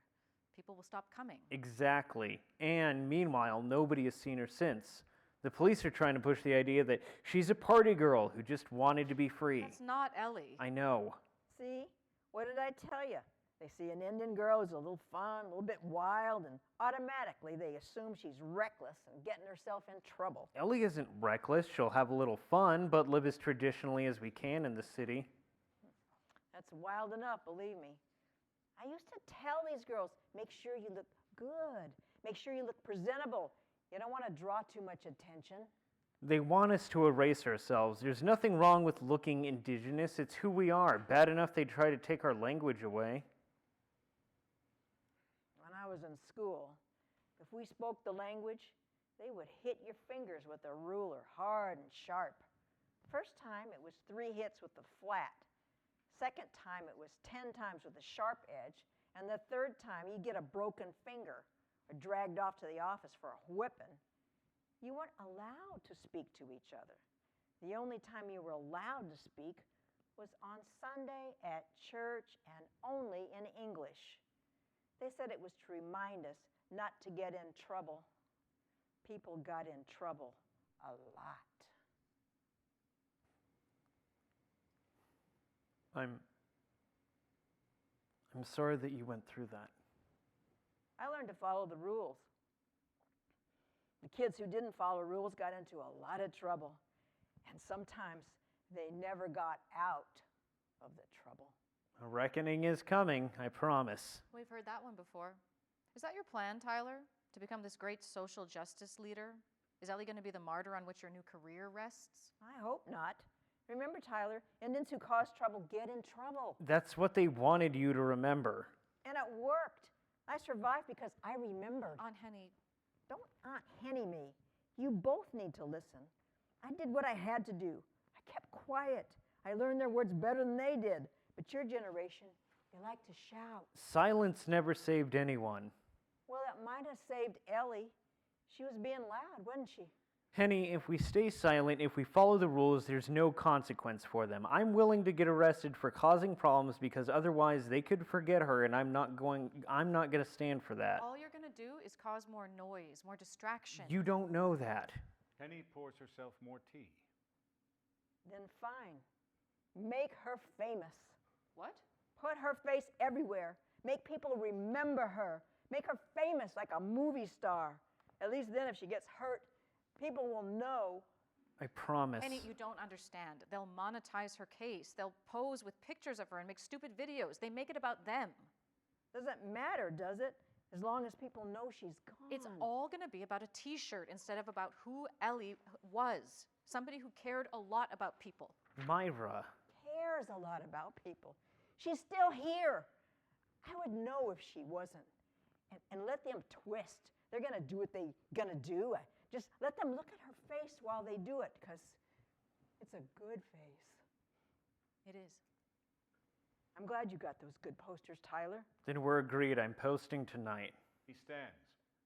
People will stop coming. Exactly. And meanwhile, nobody has seen her since. The police are trying to push the idea that she's a party girl who just wanted to be free. That's not Ellie. I know. See? What did I tell you? They see an Indian girl who's a little fun, a little bit wild, and automatically they assume she's reckless and getting herself in trouble. Ellie isn't reckless. She'll have a little fun, but live as traditionally as we can in the city. That's wild enough, believe me. I used to tell these girls, make sure you look good. Make sure you look presentable. You don't want to draw too much attention. They want us to erase ourselves. There's nothing wrong with looking indigenous. It's who we are. Bad enough they try to take our language away. When I was in school, if we spoke the language, they would hit your fingers with a ruler, hard and sharp. First time, it was 3 hits with the flat. Second time, it was 10 times with a sharp edge. And the third time, you get a broken finger or dragged off to the office for a whipping. You weren't allowed to speak to each other. The only time you were allowed to speak was on Sunday at church and only in English. They said it was to remind us not to get in trouble. People got in trouble a lot. I'm sorry that you went through that. I learned to follow the rules. The kids who didn't follow rules got into a lot of trouble, and sometimes they never got out of the trouble. A reckoning is coming, I promise. We've heard that one before. Is that your plan, Tyler? To become this great social justice leader? Is Ellie going to be the martyr on which your new career rests? I hope not. Remember, Tyler, Indians who cause trouble get in trouble. That's what they wanted you to remember. And it worked. I survived because I remembered. Aunt Henny. Don't Aunt Henny me. You both need to listen. I did what I had to do. I kept quiet. I learned their words better than they did. But your generation, you like to shout. Silence never saved anyone. Well, it might have saved Ellie. She was being loud, wasn't she? Henny, if we stay silent, if we follow the rules, there's no consequence for them. I'm willing to get arrested for causing problems because otherwise they could forget her, and I'm not going to stand for that. All you're going to do is cause more noise, more distraction. You don't know that. Henny pours herself more tea. Then fine. Make her famous. What? Put her face everywhere. Make people remember her. Make her famous like a movie star. At least then if she gets hurt, people will know. I promise. Henny, you don't understand. They'll monetize her case. They'll pose with pictures of her and make stupid videos. They make it about them. Doesn't matter, does it? As long as people know she's gone. It's all going to be about a T-shirt instead of about who Ellie was. Somebody who cared a lot about people. Myra. Cares a lot about people. She's still here. I would know if she wasn't. And let them twist. They're going to do what they're going to do. Just let them look at her face while they do it, because it's a good face. It is. I'm glad you got those good posters, Tyler. Then we're agreed. I'm posting tonight. He stands.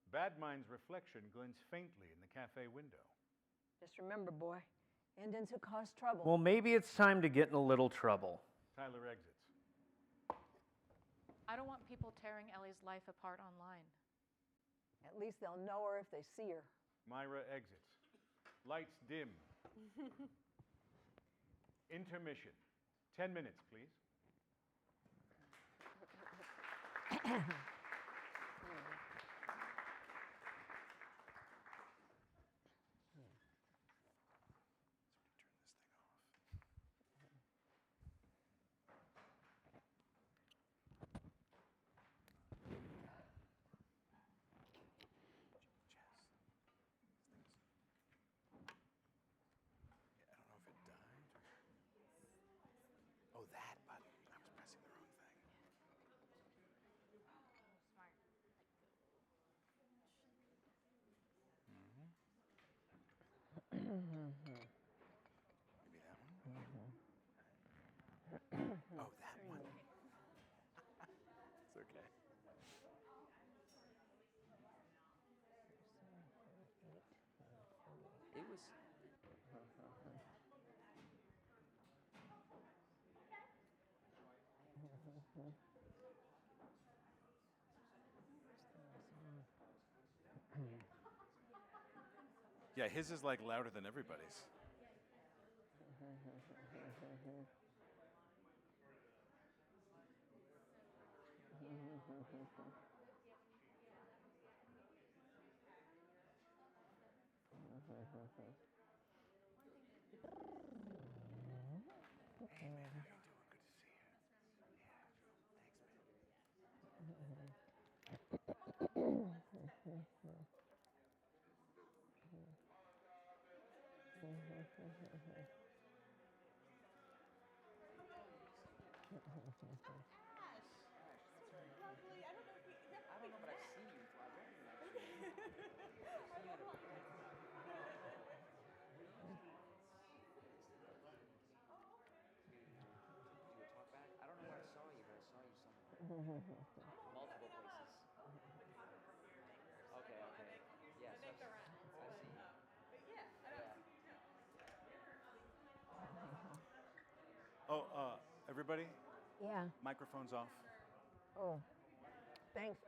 Badmind's reflection glints faintly in the cafe window. Just remember, boy, Indians who cause trouble. Well, maybe it's time to get in a little trouble. Tyler exits. I don't want people tearing Ellie's life apart online. At least they'll know her if they see her. Myra exits. Lights dim. Intermission. 10 minutes, please. Oh, that one. It's okay. It was. Yeah, his is like louder than everybody's. Hey, man, how you doing? Good to see you. Yeah, Oh, everybody, Yeah. microphones off. Oh, thanks.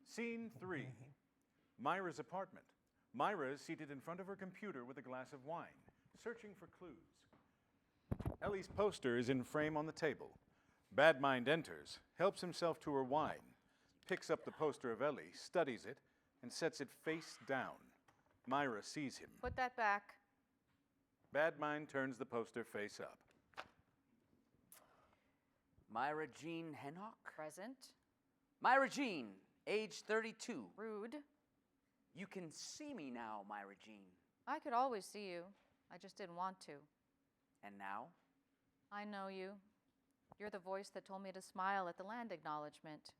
Scene 3. Myra's apartment. Myra is seated in front of her computer with a glass of wine, searching for clues. Ellie's poster is in frame on the table. Bad Mind enters, helps himself to her wine, picks up the poster of Ellie, studies it, and sets it face down. Myra sees him. Put that back. Bad Mind turns the poster face up. Myra Jean Hentschker? Present. Myra Jean, age 32. Rude. You can see me now, Myra Jean. I could always see you. I just didn't want to. And now? I know you. You're the voice that told me to smile at the land acknowledgement.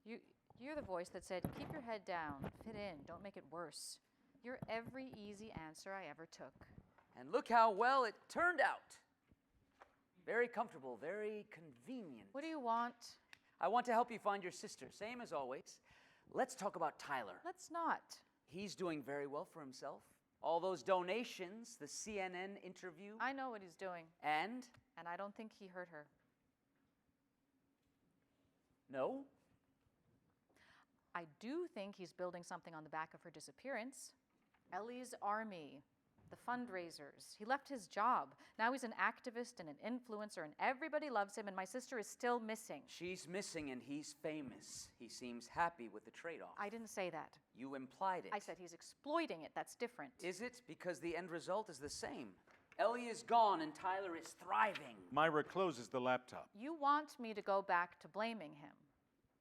You're the voice that said, keep your head down, fit in, don't make it worse. You're every easy answer I ever took. And look how well it turned out. Very comfortable, very convenient. What do you want? I want to help you find your sister, same as always. Let's talk about Tyler. Let's not. He's doing very well for himself. All those donations, the CNN interview. I know what he's doing. And? And I don't think he hurt her. No? I do think he's building something on the back of her disappearance. Ellie's army, the fundraisers. He left his job. Now he's an activist and an influencer, and everybody loves him, and my sister is still missing. She's missing, and he's famous. He seems happy with the trade-off. I didn't say that. You implied it. I said he's exploiting it. That's different. Is it? Because the end result is the same. Ellie is gone, and Tyler is thriving. Myra closes the laptop. You want me to go back to blaming him.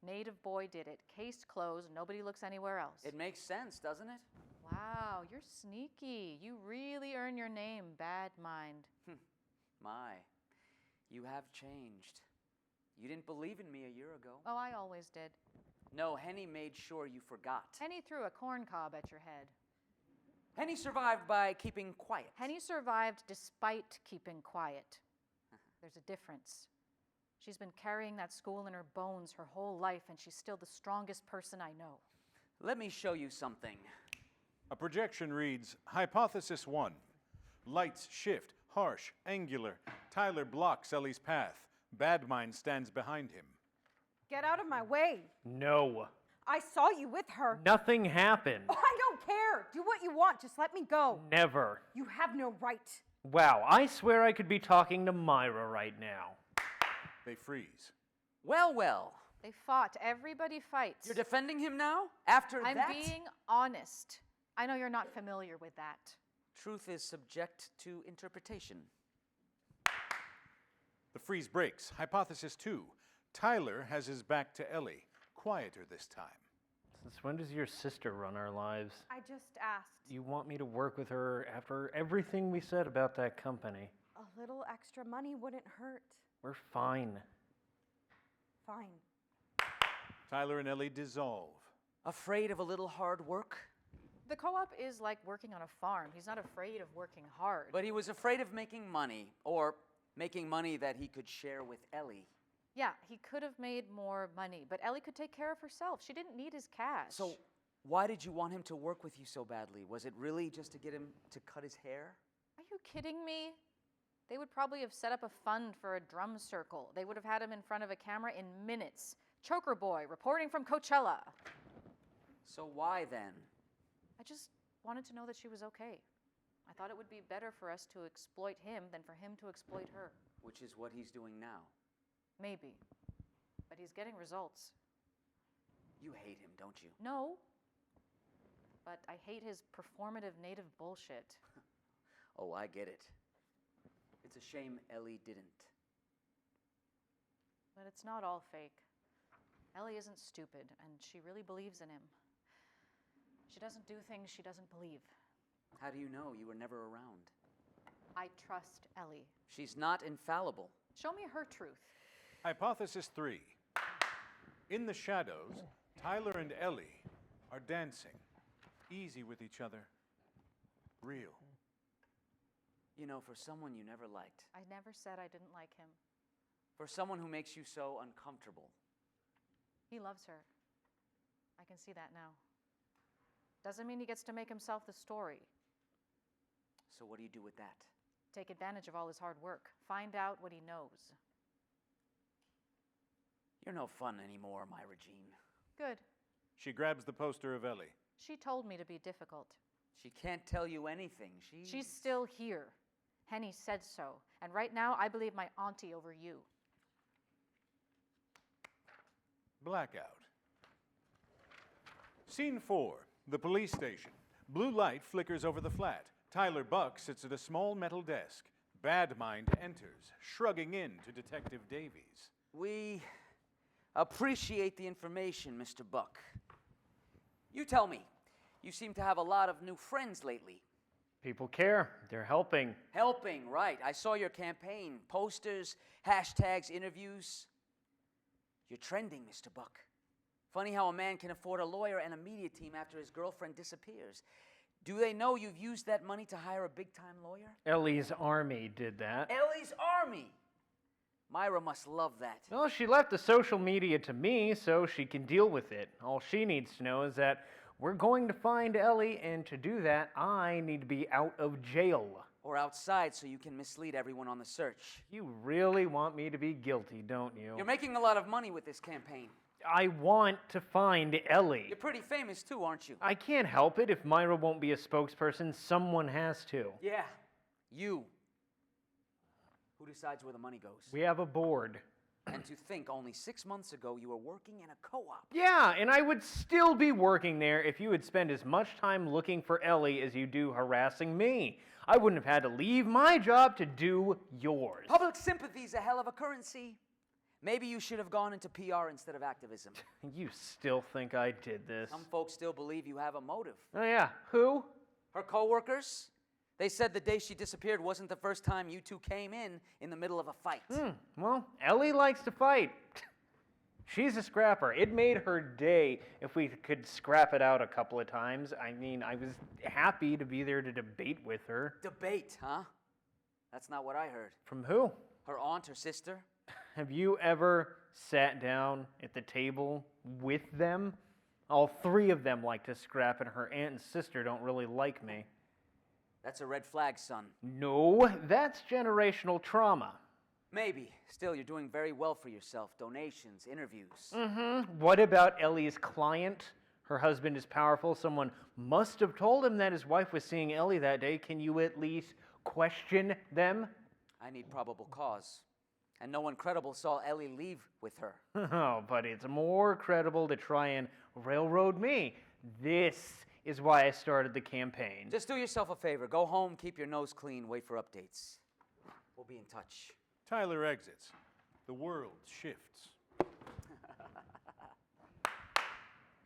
Native boy did it. Case closed. Nobody looks anywhere else. It makes sense, doesn't it? Wow, you're sneaky. You really earn your name, Bad Mind. My, you have changed. You didn't believe in me a year ago. Oh, I always did. No, Henny made sure you forgot. Henny threw a corn cob at your head. Henny survived by keeping quiet. Henny survived despite keeping quiet. There's a difference. She's been carrying that school in her bones her whole life, and she's still the strongest person I know. Let me show you something. A projection reads, Hypothesis 1. Lights shift, harsh, angular. Tyler blocks Ellie's path. Bad Mind stands behind him. Get out of my way. No. I saw you with her. Nothing happened. Oh, I don't care. Do what you want. Just let me go. Never. You have no right. Wow, I swear I could be talking to Myra right now. They freeze. Well, well. They fought. Everybody fights. You're defending him now? After I'm that? being honest. I know you're not familiar with that. Truth is subject to interpretation. The freeze breaks. Hypothesis 2. Tyler has his back to Ellie. Quieter this time. Since when does your sister run our lives? I just asked. You want me to work with her after everything we said about that company? A little extra money wouldn't hurt. We're fine. Fine. Tyler and Ellie dissolve. Afraid of a little hard work? The co-op is like working on a farm. He's not afraid of working hard. But he was afraid of making money, or making money that he could share with Ellie. Yeah, he could have made more money, but Ellie could take care of herself. She didn't need his cash. So why did you want him to work with you so badly? Was it really just to get him to cut his hair? Are you kidding me? They would probably have set up a fund for a drum circle. They would have had him in front of a camera in minutes. Choker boy, reporting from Coachella. So why then? I just wanted to know that she was okay. I thought it would be better for us to exploit him than for him to exploit her. Which is what he's doing now. Maybe. But he's getting results. You hate him, don't you? No. But I hate his performative native bullshit. Oh, I get it. It's a shame Ellie didn't. But it's not all fake. Ellie isn't stupid, and she really believes in him. She doesn't do things she doesn't believe. How do you know? You were never around. I trust Ellie. She's not infallible. Show me her truth. Hypothesis 3. In the shadows, Tyler and Ellie are dancing, easy with each other, real. You know, for someone you never liked, I never said I didn't like him. for someone who makes you so uncomfortable, He loves her. I can see that now. Doesn't mean he gets to make himself the story. so what do you do with that? Take advantage of all his hard work. Find out what he knows. You're no fun anymore, Myra Jean. Good. She grabs the poster of Ellie. She told me to be difficult. She can't tell you anything. She's still here. Henny said so. And right now, I believe my auntie over you. Blackout. Scene 4, the police station. Blue light flickers over the flat. Tyler Buck sits at a small metal desk. Bad Mind enters, shrugging in to Detective Davies. We appreciate the information, Mr. Buck. You tell me, you seem to have a lot of new friends lately. People care. They're helping. Helping, right. I saw your campaign. Posters, hashtags, interviews. You're trending, Mr. Buck. Funny how a man can afford a lawyer and a media team after his girlfriend disappears. Do they know you've used that money to hire a big-time lawyer? Ellie's army did that. Ellie's army! Myra must love that. Well, she left the social media to me so she can deal with it. All she needs to know is that we're going to find Ellie, and to do that, I need to be out of jail. Or outside so you can mislead everyone on the search. You really want me to be guilty, don't you? You're making a lot of money with this campaign. I want to find Ellie. You're pretty famous too, aren't you? I can't help it. If Myra won't be a spokesperson, someone has to. Yeah, you. Who decides where the money goes? We have a board. And to think only 6 months ago you were working in a co-op. Yeah, and I would still be working there if you would spend as much time looking for Ellie as you do harassing me. I wouldn't have had to leave my job to do yours. Public sympathy's a hell of a currency. Maybe you should have gone into PR instead of activism. You still think I did this? Some folks still believe you have a motive. Oh yeah, who? Her co-workers? They said the day she disappeared wasn't the first time you two came in the middle of a fight. Well, Ellie likes to fight. She's a scrapper. It made her day if we could scrap it out a couple of times. I mean, I was happy to be there to debate with her. Debate, huh? That's not what I heard. From who? Her aunt, her sister? Have you ever sat down at the table with them? All three of them like to scrap, and her aunt and sister don't really like me. That's a red flag, son. No, that's generational trauma. Maybe. Still, you're doing very well for yourself. Donations, interviews. What about Ellie's client? Her husband is powerful. Someone must have told him that his wife was seeing Ellie that day. Can you at least question them? I need probable cause. And no one credible saw Ellie leave with her. Oh, but it's more credible to try and railroad me. This is why I started the campaign. Just do yourself a favor. Go home, keep your nose clean, wait for updates. We'll be in touch. Tyler exits. The world shifts.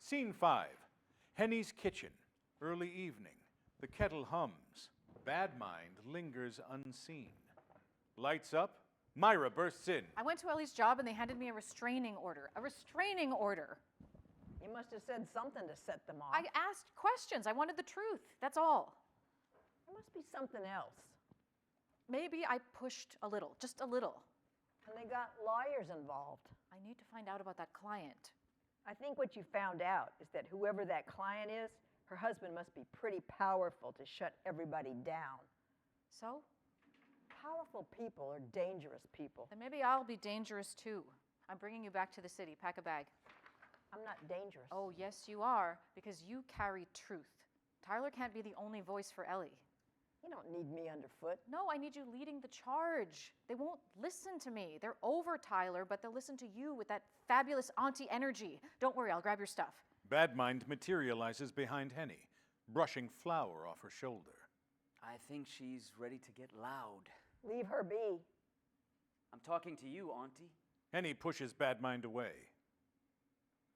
Scene 5. Henny's kitchen. Early evening. The kettle hums. Bad Mind lingers unseen. Lights up. Myra bursts in. I went to Ellie's job and they handed me a restraining order. A restraining order. You must have said something to set them off. I asked questions. I wanted the truth. That's all. There must be something else. Maybe I pushed a little, just a little. And they got lawyers involved. I need to find out about that client. I think what you found out is that whoever that client is, her husband must be pretty powerful to shut everybody down. So? Powerful people are dangerous people. Then maybe I'll be dangerous too. I'm bringing you back to the city. Pack a bag. I'm not dangerous. Oh, yes, you are, because you carry truth. Tyler can't be the only voice for Ellie. You don't need me underfoot. No, I need you leading the charge. They won't listen to me. They're over Tyler, but they'll listen to you with that fabulous auntie energy. Don't worry, I'll grab your stuff. Bad Mind materializes behind Henny, brushing flour off her shoulder. I think she's ready to get loud. Leave her be. I'm talking to you, Auntie. Henny pushes Bad Mind away.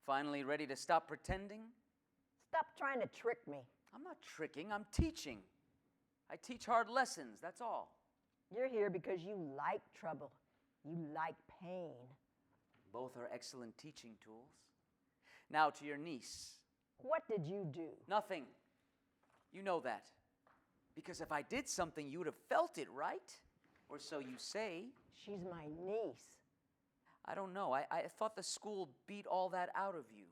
Finally ready to stop pretending? Stop trying to trick me. I'm not tricking, I'm teaching. I teach hard lessons, that's all. You're here because you like trouble. You like pain. Both are excellent teaching tools. Now to your niece. What did you do? Nothing. You know that. Because if I did something, you would have felt it, right? Or so you say. She's my niece. I don't know. I thought the school beat all that out of you.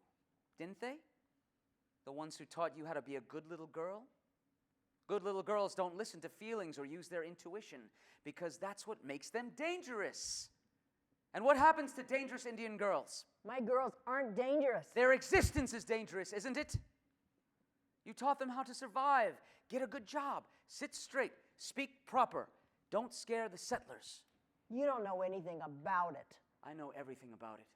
Didn't they? The ones who taught you how to be a good little girl? Good little girls don't listen to feelings or use their intuition because that's what makes them dangerous. And what happens to dangerous Indian girls? My girls aren't dangerous. Their existence is dangerous, isn't it? You taught them how to survive, get a good job, sit straight, speak proper. Don't scare the settlers. You don't know anything about it. I know everything about it.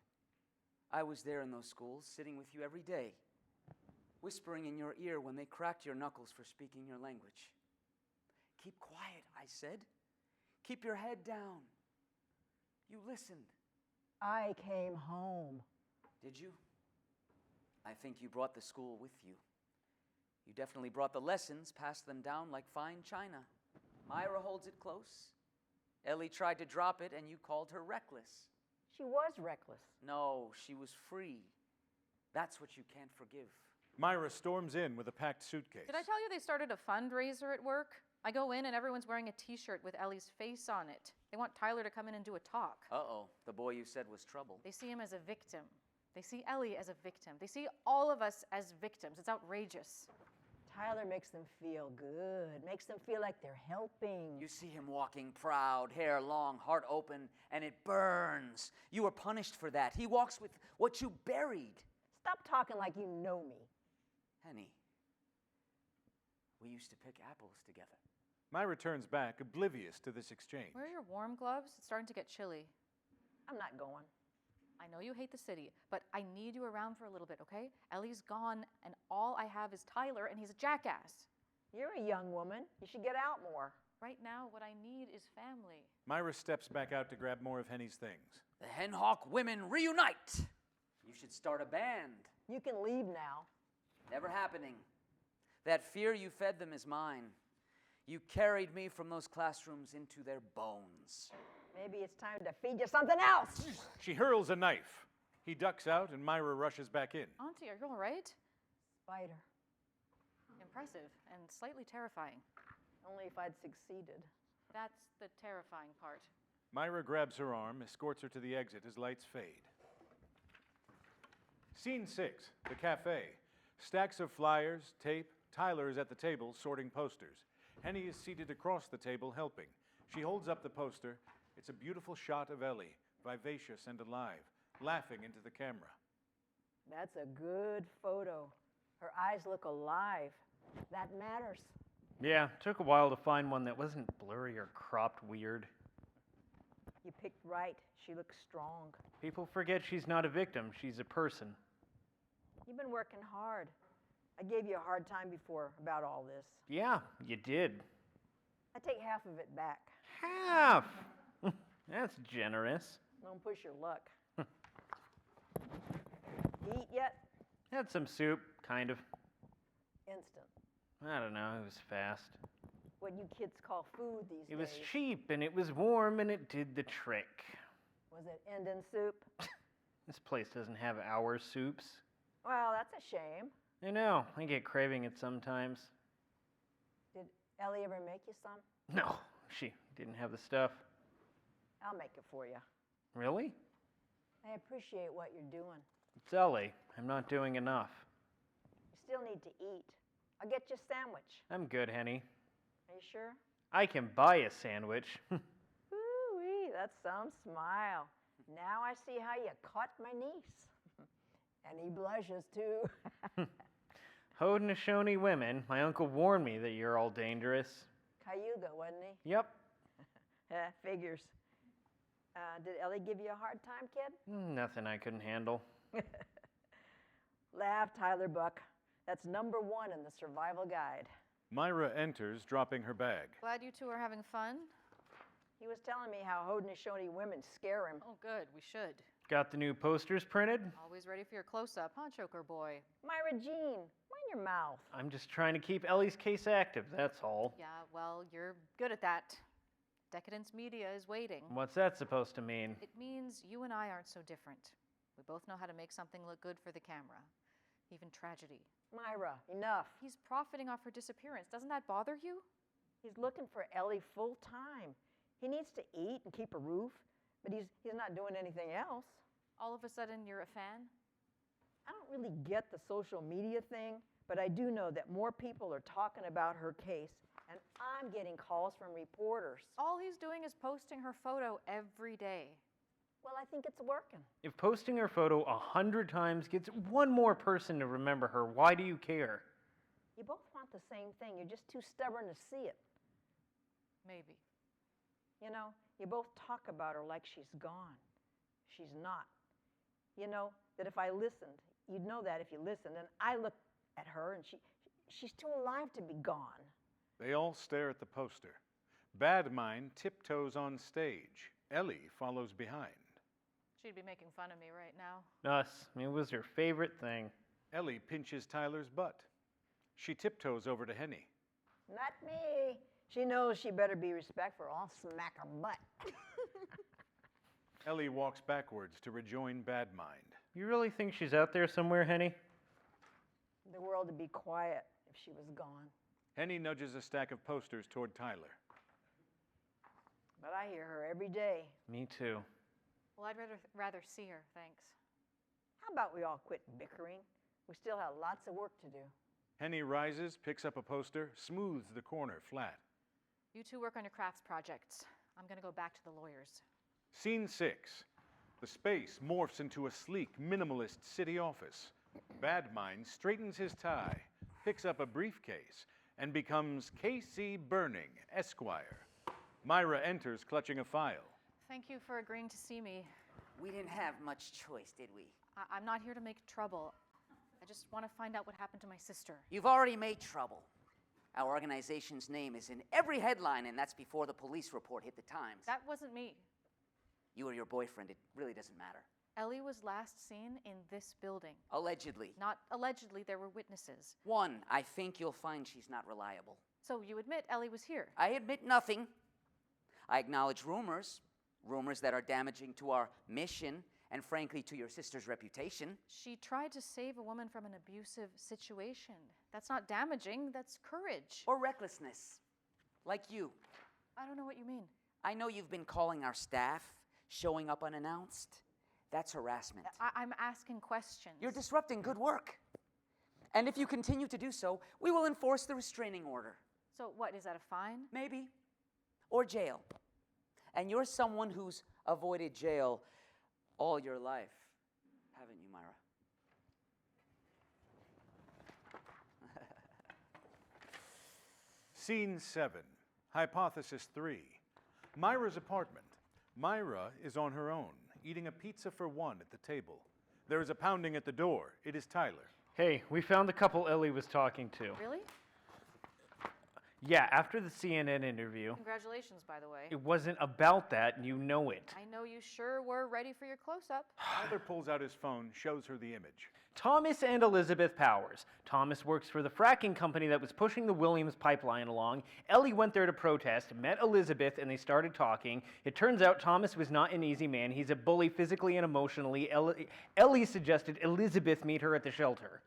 I was there in those schools, sitting with you every day, whispering in your ear when they cracked your knuckles for speaking your language. Keep quiet, I said. Keep your head down. You listened. I came home. Did you? I think you brought the school with you. You definitely brought the lessons, passed them down like fine china. Myra holds it close. Ellie tried to drop it, and you called her reckless. She was reckless. No, she was free. That's what you can't forgive. Myra storms in with a packed suitcase. Did I tell you they started a fundraiser at work? I go in and everyone's wearing a t-shirt with Ellie's face on it. They want Tyler to come in and do a talk. Uh-oh, the boy you said was trouble. They see him as a victim. They see Ellie as a victim. They see all of us as victims. It's outrageous. Tyler makes them feel good, makes them feel like they're helping. You see him walking proud, hair long, heart open, and it burns. You were punished for that. He walks with what you buried. Stop talking like you know me. Henny, we used to pick apples together. Myra turns back, oblivious to this exchange. Where are your warm gloves? It's starting to get chilly. I'm not going. I know you hate the city, but I need you around for a little bit, okay? Ellie's gone, and all I have is Tyler, and he's a jackass. You're a young woman. You should get out more. Right now, what I need is family. Myra steps back out to grab more of Henny's things. The Hen Hawk women reunite. You should start a band. You can leave now. Never happening. That fear you fed them is mine. You carried me from those classrooms into their bones. Maybe it's time to feed you something else. She hurls a knife. He ducks out, and Myra rushes back in. Auntie, are you all right? Spider. Impressive and slightly terrifying. Only if I'd succeeded. That's the terrifying part. Myra grabs her arm, escorts her to the exit as lights fade. Scene 6, the cafe. Stacks of flyers, tape. Tyler is at the table sorting posters. Henny is seated across the table helping. She holds up the poster. It's a beautiful shot of Ellie, vivacious and alive, laughing into the camera. That's a good photo. Her eyes look alive. That matters. Yeah, took a while to find one that wasn't blurry or cropped weird. You picked right. She looks strong. People forget she's not a victim, she's a person. You've been working hard. I gave you a hard time before about all this. Yeah, you did. I take half of it back. Half! That's generous. Don't push your luck. Eat yet? Had some soup, kind of. Instant. I don't know, it was fast. What you kids call food these days. It was cheap, and it was warm, and it did the trick. Was it Indian soup? This place doesn't have our soups. Well, that's a shame. I know, I get craving it sometimes. Did Ellie ever make you some? No, she didn't have the stuff. I'll make it for you. Really? I appreciate what you're doing. It's Ellie. I'm not doing enough. You still need to eat. I'll get you a sandwich. I'm good, Henny. Are you sure? I can buy a sandwich. Ooh-wee, that's some smile. Now I see how you caught my niece. And he blushes, too. Haudenosaunee women, my uncle warned me that you're all dangerous. Cayuga, wasn't he? Yep. Figures. Did Ellie give you a hard time, kid? Nothing I couldn't handle. Laugh, Tyler Buck. That's #1 in the survival guide. Myra enters, dropping her bag. Glad you two are having fun. He was telling me how Haudenosaunee women scare him. Oh, good. We should. Got the new posters printed? Always ready for your close-up, huh, Choker boy? Myra Jean, mind your mouth. I'm just trying to keep Ellie's case active, that's all. Yeah, well, you're good at that. Decadence Media is waiting. What's that supposed to mean? It means you and I aren't so different. We both know how to make something look good for the camera. Even tragedy. Myra, enough. He's profiting off her disappearance. Doesn't that bother you? He's looking for Ellie full time. He needs to eat and keep a roof, but he's not doing anything else. All of a sudden, you're a fan? I don't really get the social media thing, but I do know that more people are talking about her case, and I'm getting calls from reporters. All he's doing is posting her photo every day. Well, I think it's working. If posting her photo 100 times gets one more person to remember her, why do you care? You both want the same thing. You're just too stubborn to see it. Maybe. You know, you both talk about her like she's gone. She's not. You know, that if I listened, you'd know that if you listened, and I look at her and she's too alive to be gone. They all stare at the poster. Bad Mind tiptoes on stage. Ellie follows behind. She'd be making fun of me right now. Us. It was her favorite thing. Ellie pinches Tyler's butt. She tiptoes over to Henny. Not me. She knows she better be respectful or I'll smack her butt. Ellie walks backwards to rejoin Bad Mind. You really think she's out there somewhere, Henny? The world would be quiet if she was gone. Henny nudges a stack of posters toward Tyler. But I hear her every day. Me too. Well, I'd rather see her, thanks. How about we all quit bickering? We still have lots of work to do. Henny rises, picks up a poster, smooths the corner flat. You two work on your crafts projects. I'm going to go back to the lawyers. Scene 6. The space morphs into a sleek, minimalist city office. Bad Mind straightens his tie, picks up a briefcase, and becomes K.C. Burning, Esquire. Myra enters, clutching a file. Thank you for agreeing to see me. We didn't have much choice, did we? I'm not here to make trouble. I just want to find out what happened to my sister. You've already made trouble. Our organization's name is in every headline, and that's before the police report hit the Times. That wasn't me. You or your boyfriend, it really doesn't matter. Ellie was last seen in this building. Allegedly. Not allegedly, there were witnesses. One, I think you'll find she's not reliable. So you admit Ellie was here? I admit nothing. I acknowledge rumors that are damaging to our mission and frankly to your sister's reputation. She tried to save a woman from an abusive situation. That's not damaging, that's courage. Or recklessness, like you. I don't know what you mean. I know you've been calling our staff, showing up unannounced. That's harassment. I'm asking questions. You're disrupting good work. And if you continue to do so, we will enforce the restraining order. So what, is that a fine? Maybe. Or jail. And you're someone who's avoided jail all your life, haven't you, Myra? Scene 7. Hypothesis 3. Myra's apartment. Myra is on her own, eating a pizza for one at the table. There is a pounding at the door. It is Tyler. Hey, we found the couple Ellie was talking to. Really? Yeah, after the CNN interview. Congratulations, by the way. It wasn't about that, and you know it. I know you sure were ready for your close-up. Tyler pulls out his phone, shows her the image. Thomas and Elizabeth Powers. Thomas works for the fracking company that was pushing the Williams pipeline along. Ellie went there to protest, met Elizabeth, and they started talking. It turns out Thomas was not an easy man. He's a bully physically and emotionally. Ellie suggested Elizabeth meet her at the shelter.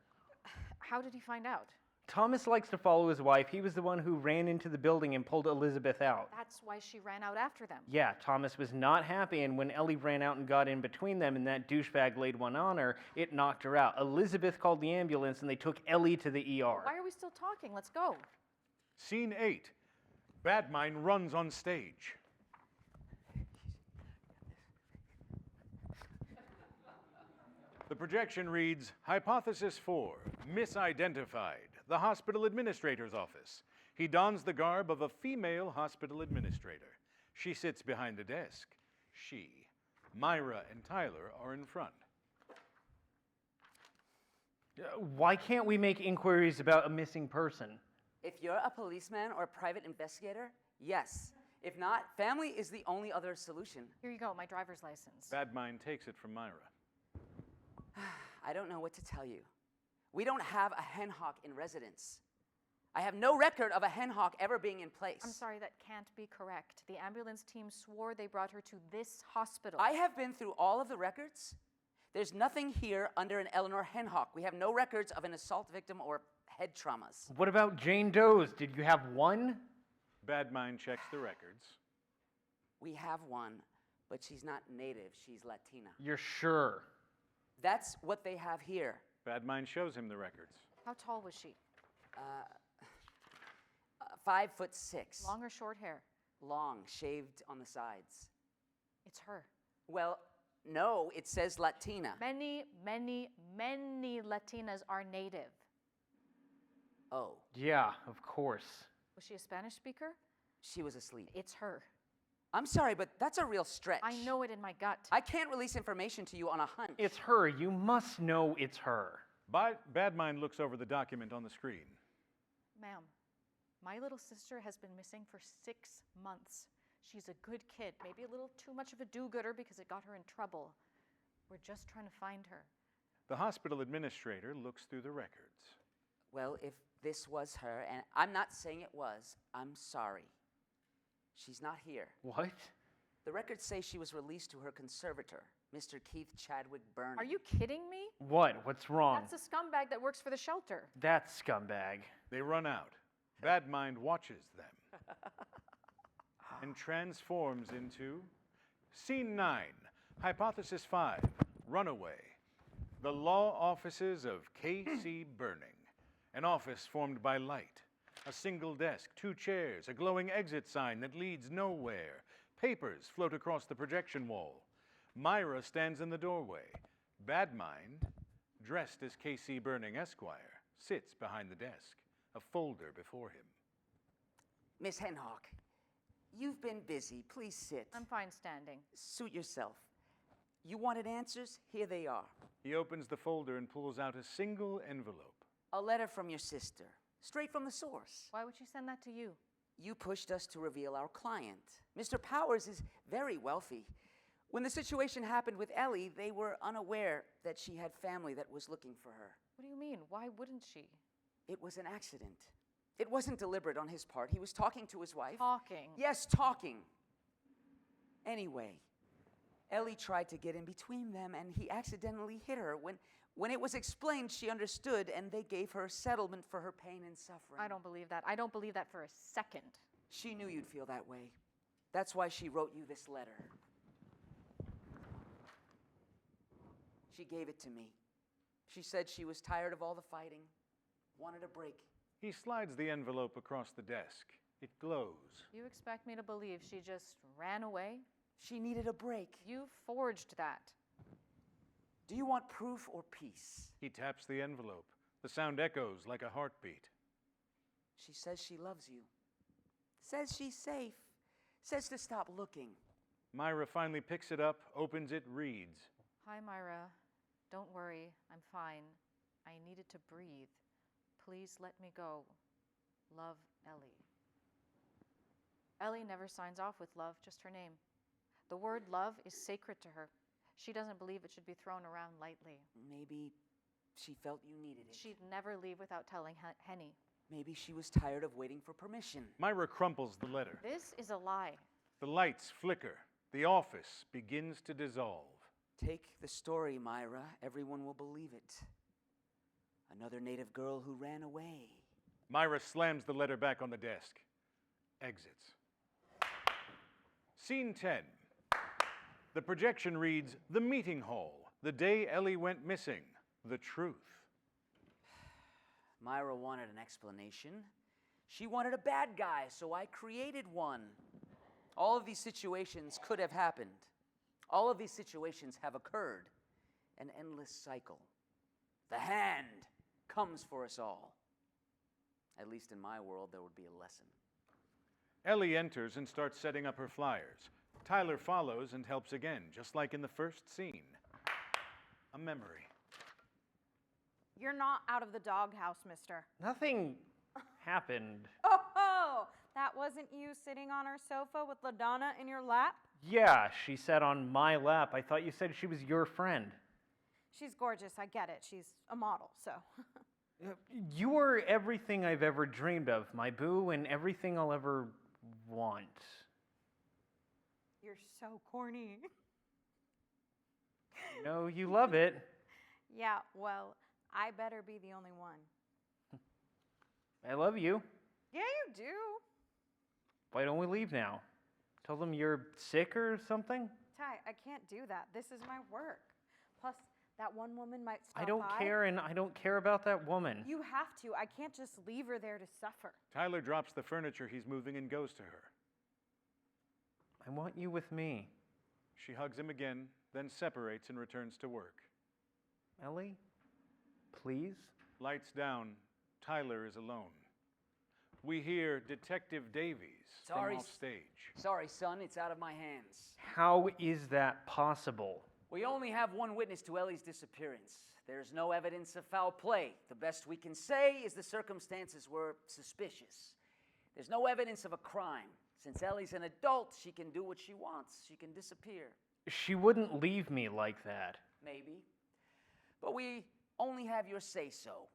How did he find out? Thomas likes to follow his wife. He was the one who ran into the building and pulled Elizabeth out. That's why she ran out after them. Yeah, Thomas was not happy, and when Ellie ran out and got in between them and that douchebag laid one on her, it knocked her out. Elizabeth called the ambulance, and they took Ellie to the ER. Why are we still talking? Let's go. Scene 8. Bad Mind runs on stage. The projection reads, Hypothesis 4, misidentified, the hospital administrator's office. He dons the garb of a female hospital administrator. She sits behind the desk. She, Myra, and Tyler are in front. Why can't we make inquiries about a missing person? If you're a policeman or a private investigator, yes. If not, family is the only other solution. Here you go, my driver's license. Bad Mind takes it from Myra. I don't know what to tell you. We don't have a hen hawk in residence. I have no record of a hen hawk ever being in place. I'm sorry, that can't be correct. The ambulance team swore they brought her to this hospital. I have been through all of the records. There's nothing here under an Eleanor hen hawk. We have no records of an assault victim or head traumas. What about Jane Doe's? Did you have one? Bad Mind checks the records. We have one, but she's not native. She's Latina. You're sure? That's what they have here. Bad Mind shows him the records. How tall was she? 5'6". Long or short hair? Long, shaved on the sides. It's her. Well, no, it says Latina. Many, many, many Latinas are native. Oh, Yeah, of course. Was she a Spanish speaker? she was asleep. It's her. I'm sorry, but that's a real stretch. I know it in my gut. I can't release information to you on a hunch. It's her. You must know it's her. Bad Mind looks over the document on the screen. Ma'am, my little sister has been missing for 6 months. She's a good kid, maybe a little too much of a do-gooder because it got her in trouble. We're just trying to find her. The hospital administrator looks through the records. Well, if this was her, and I'm not saying it was, I'm sorry. She's not here. What? The records say she was released to her conservator, Mr. Keith Chadwick Burney. Are you kidding me? What? What's wrong? That's a scumbag that works for the shelter. That scumbag. They run out. Bad Mind watches them and transforms into Scene 9, Hypothesis 5, Runaway. The law offices of K.C. Burning, an office formed by light. A single desk, 2 chairs, a glowing exit sign that leads nowhere. Papers float across the projection wall. Myra stands in the doorway. Bad Mind, dressed as K.C. Burning Esquire, sits behind the desk, a folder before him. Miss Hentschker, you've been busy. Please sit. I'm fine standing. Suit yourself. You wanted answers? Here they are. He opens the folder and pulls out a single envelope. A letter from your sister, straight from the source. Why would she send that to you? You pushed us to reveal our client. Mr. Powers is very wealthy. When the situation happened with Ellie, they were unaware that she had family that was looking for her. What do you mean? Why wouldn't she? It was an accident. It wasn't deliberate on his part. He was talking to his wife. Talking. Yes, talking. Anyway, Ellie tried to get in between them, and he accidentally hit her. When it was explained, she understood, and they gave her a settlement for her pain and suffering. I don't believe that. I don't believe that for a second. She knew you'd feel that way. That's why she wrote you this letter. She gave it to me. She said she was tired of all the fighting, wanted a break. He slides the envelope across the desk. It glows. You expect me to believe she just ran away? She needed a break. You forged that. Do you want proof or peace? He taps the envelope. The sound echoes like a heartbeat. She says she loves you. Says she's safe. Says to stop looking. Myra finally picks it up, opens it, reads. Hi, Myra. Don't worry. I'm fine. I needed to breathe. Please let me go. Love, Ellie. Ellie never signs off with love, just her name. The word love is sacred to her. She doesn't believe it should be thrown around lightly. Maybe she felt you needed it. She'd never leave without telling Henny. Maybe she was tired of waiting for permission. Myra crumples the letter. This is a lie. The lights flicker. The office begins to dissolve. Take the story, Myra. Everyone will believe it. Another native girl who ran away. Myra slams the letter back on the desk. Exits. Scene 10. The projection reads, The Meeting Hall, the day Ellie went missing, the truth. Myra wanted an explanation. She wanted a bad guy, so I created one. All of these situations could have happened. All of these situations have occurred. An endless cycle. The hand comes for us all. At least in my world, there would be a lesson. Ellie enters and starts setting up her flyers. Tyler follows and helps again, just like in the first scene. A memory. You're not out of the doghouse, mister. Nothing happened. Oh, that wasn't you sitting on her sofa with LaDonna in your lap? Yeah, she sat on my lap. I thought you said she was your friend. She's gorgeous, I get it. She's a model, so. You are everything I've ever dreamed of, my boo, and everything I'll ever want. You're so corny. No, you love it. Yeah, well, I better be the only one. I love you. Yeah, you do. Why don't we leave now? Tell them you're sick or something? Ty, I can't do that. This is my work. Plus, that one woman might stop by. I don't care, and I don't care about that woman. You have to. I can't just leave her there to suffer. Tyler drops the furniture he's moving and goes to her. I want you with me. She hugs him again, then separates and returns to work. Ellie, please? Lights down. Tyler is alone. We hear Detective Davies from off stage. Sorry, son, it's out of my hands. How is that possible? We only have one witness to Ellie's disappearance. There's no evidence of foul play. The best we can say is the circumstances were suspicious. There's no evidence of a crime. Since Ellie's an adult, she can do what she wants. She can disappear. She wouldn't leave me like that. Maybe. But we only have your say-so.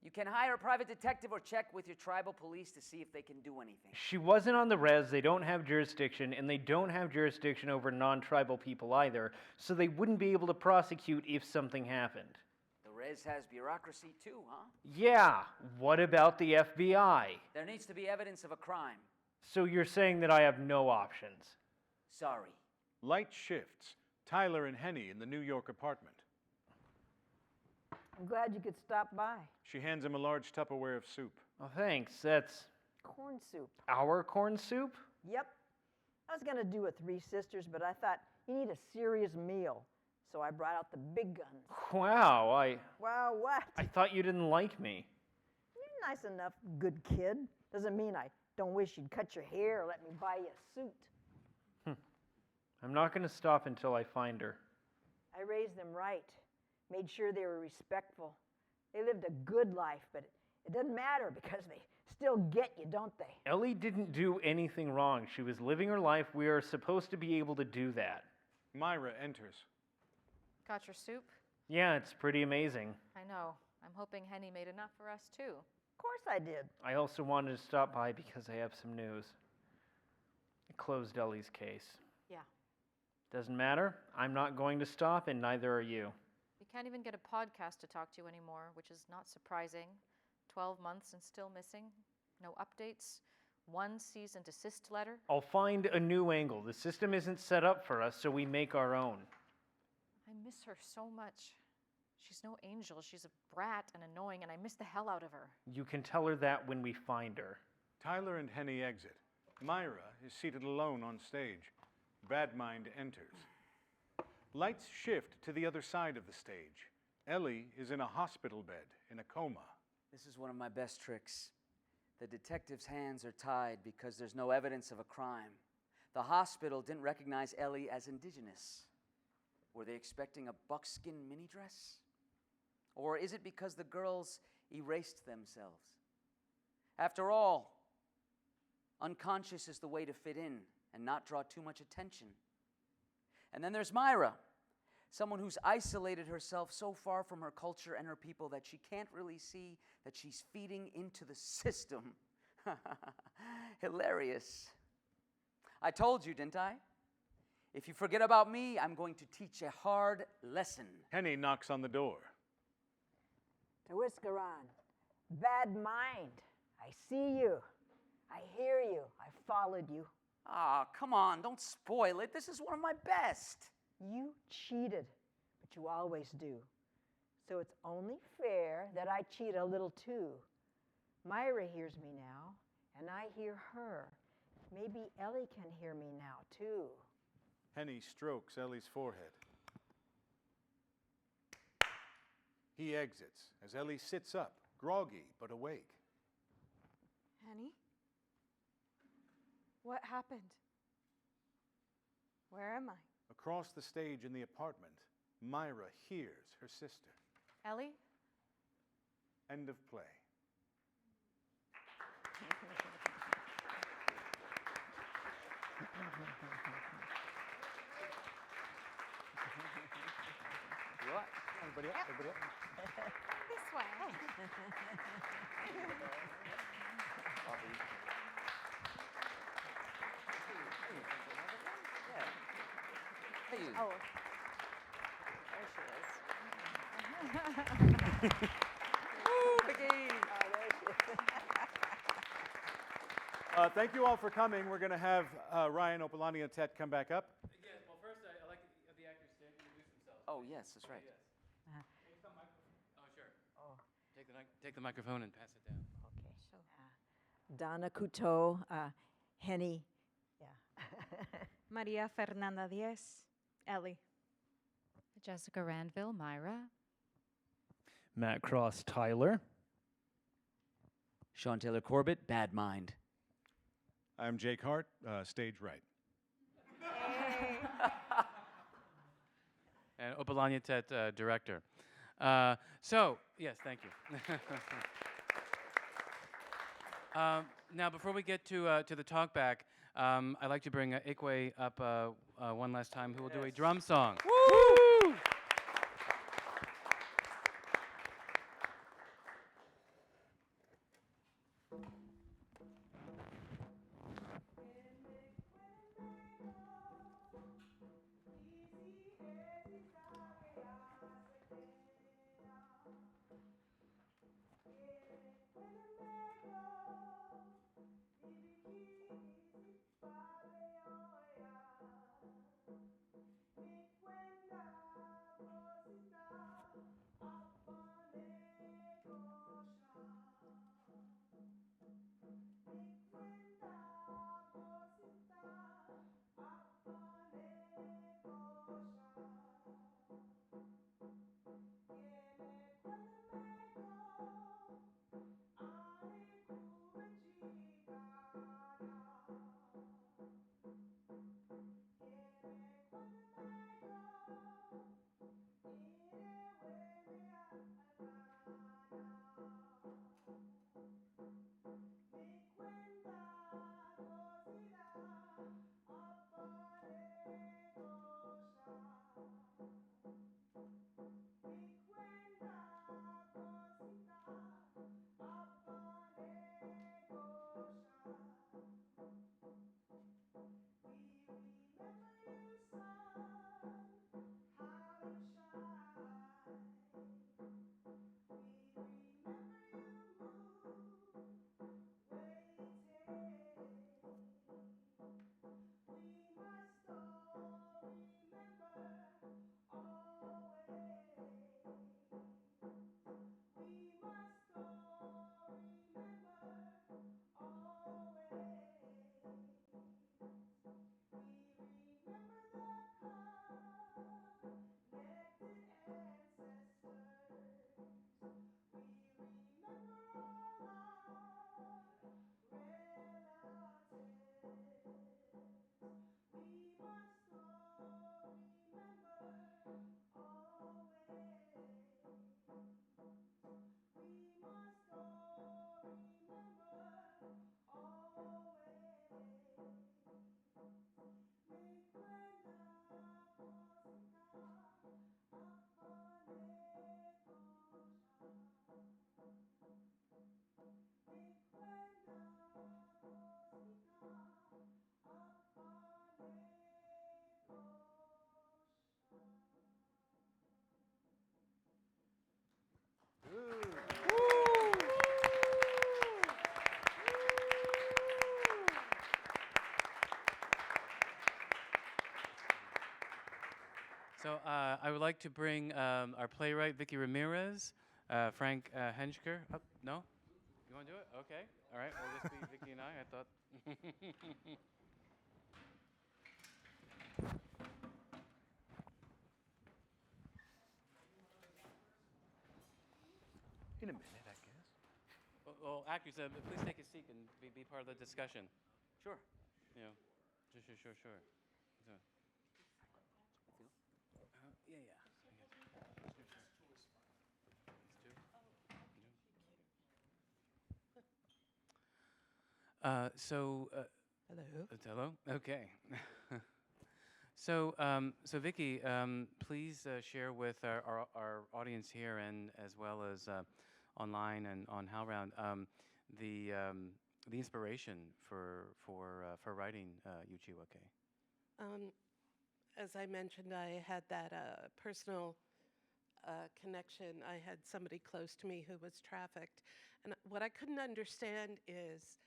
You can hire a private detective or check with your tribal police to see if they can do anything. She wasn't on the res, they don't have jurisdiction, and they don't have jurisdiction over non-tribal people either, so they wouldn't be able to prosecute if something happened. The res has bureaucracy too, huh? Yeah, what about the FBI? There needs to be evidence of a crime. So you're saying that I have no options? Sorry. Light shifts. Tyler and Henny in the New York apartment. I'm glad you could stop by. She hands him a large Tupperware of soup. Oh, thanks. That's Corn soup. our corn soup? Yep. I was going to do a Three Sisters, but I thought you need a serious meal. So I brought out the big guns. Wow, Wow, what? I thought you didn't like me. You're nice enough, good kid. Doesn't mean I don't wish you'd cut your hair or let me buy you a suit. I'm not going to stop until I find her. I raised them right. Made sure they were respectful. They lived a good life, but it doesn't matter because they still get you, don't they? Ellie didn't do anything wrong. She was living her life. We are supposed to be able to do that. Myra enters. Got your soup? Yeah, it's pretty amazing. I know. I'm hoping Henny made enough for us, too. Of course I did. I also wanted to stop by because I have some news. I closed Ellie's case. Yeah. Doesn't matter. I'm not going to stop, and neither are you. You can't even get a podcast to talk to anymore, which is not surprising. 12 months and still missing. No updates. One cease and desist letter. I'll find a new angle. The system isn't set up for us, so we make our own. I miss her so much. She's no angel. She's a brat and annoying, and I miss the hell out of her. You can tell her that when we find her. Tyler and Henny exit. Myra is seated alone on stage. Badmind enters. Lights shift to the other side of the stage. Ellie is in a hospital bed in a coma. This is one of my best tricks. The detective's hands are tied because there's no evidence of a crime. The hospital didn't recognize Ellie as indigenous. Were they expecting a buckskin mini dress? Or is it because the girls erased themselves? After all, unconscious is the way to fit in and not draw too much attention. And then there's Myra, someone who's isolated herself so far from her culture and her people that she can't really see that she's feeding into the system. Hilarious. I told you, didn't I? If you forget about me, I'm going to teach a hard lesson. Henny knocks on the door. Tuscarora, bad mind. I see you. I hear you. I followed you. Ah, come on, don't spoil it. This is one of my best. You cheated, but you always do. So it's only fair that I cheat a little too. Myra hears me now, and I hear her. Maybe Ellie can hear me now too. Henny strokes Ellie's forehead. He exits as Ellie sits up, groggy but awake. Henny? What happened? Where am I? Across the stage in the apartment, Myra hears her sister. Ellie? End of play. What? Everybody up, everybody up. This way. Hey, you. Oh. There she is. Woo, Vickie! Thank you all for coming. We're going to have Ryan Opalanietet and come back up. Yes, well, first, I'd like the actors to introduce themselves. Oh, yes, that's right. Yes. Oh, sure. Oh. Take the microphone and pass it down. Okay. Donna Couteau, Henny. Yeah. Maria Fernanda Diaz, Ellie. Jessica Randville, Myra. Matt Cross Tyler. Sean Taylor Corbett, Bad Mind. I'm Jake Hart, stage right. And Opalanietet, director. So, yes, thank you. Now, before we get to the talk back, I'd like to bring Ikwe up one last time, who will do a drum song. Woo! So I would like to bring our playwright, Vickie Ramirez, Frank Hentschker. Oh, no? You want to do it? Okay. All right. We'll just be Vickie and I thought. In a minute, I guess. Well, actors, please take a seat and be part of the discussion. Sure. You know, sure. So, yeah. Hello. Okay. So Vickie, please share with our audience here and as well as online and on HowlRound the inspiration for writing Yuchewahkenh. As I mentioned, I had that personal connection. I had somebody close to me who was trafficked. And what I couldn't understand is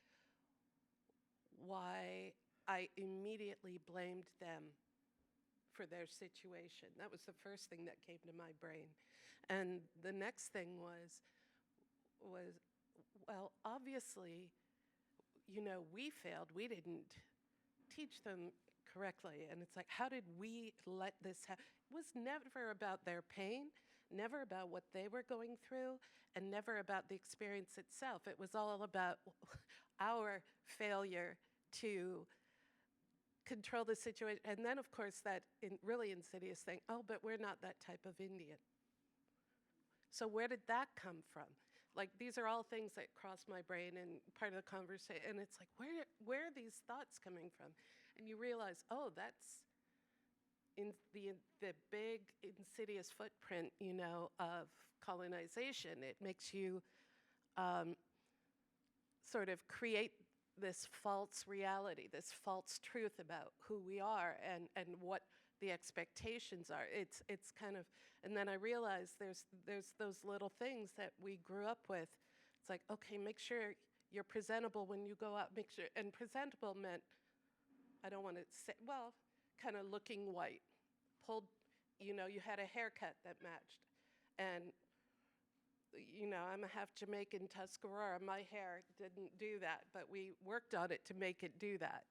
why I immediately blamed them for their situation. That was the first thing that came to my brain. And the next thing was, well, obviously, you know, we failed. We didn't teach them correctly. And it's like, how did we let this happen? It was never about their pain, never about what they were going through, and never about the experience itself. It was all about our failure to control the situation. And then, of course, that really insidious thing, oh, but we're not that type of Indian. So where did that come from? Like, these are all things that cross my brain and part of the conversation. And it's like, where are these thoughts coming from? And you realize, oh, that's in the big insidious footprint, you know, of colonization. It makes you sort of create this false reality, this false truth about who we are and what the expectations are. It's kind of, and then I realized there's those little things that we grew up with. It's like, okay, make sure you're presentable when you go out, make sure, and presentable meant, I don't want to say, well, kind of looking white, pulled, you know, you had a haircut that matched. And, you know, I'm a half Jamaican Tuscarora, my hair didn't do that, but we worked on it to make it do that,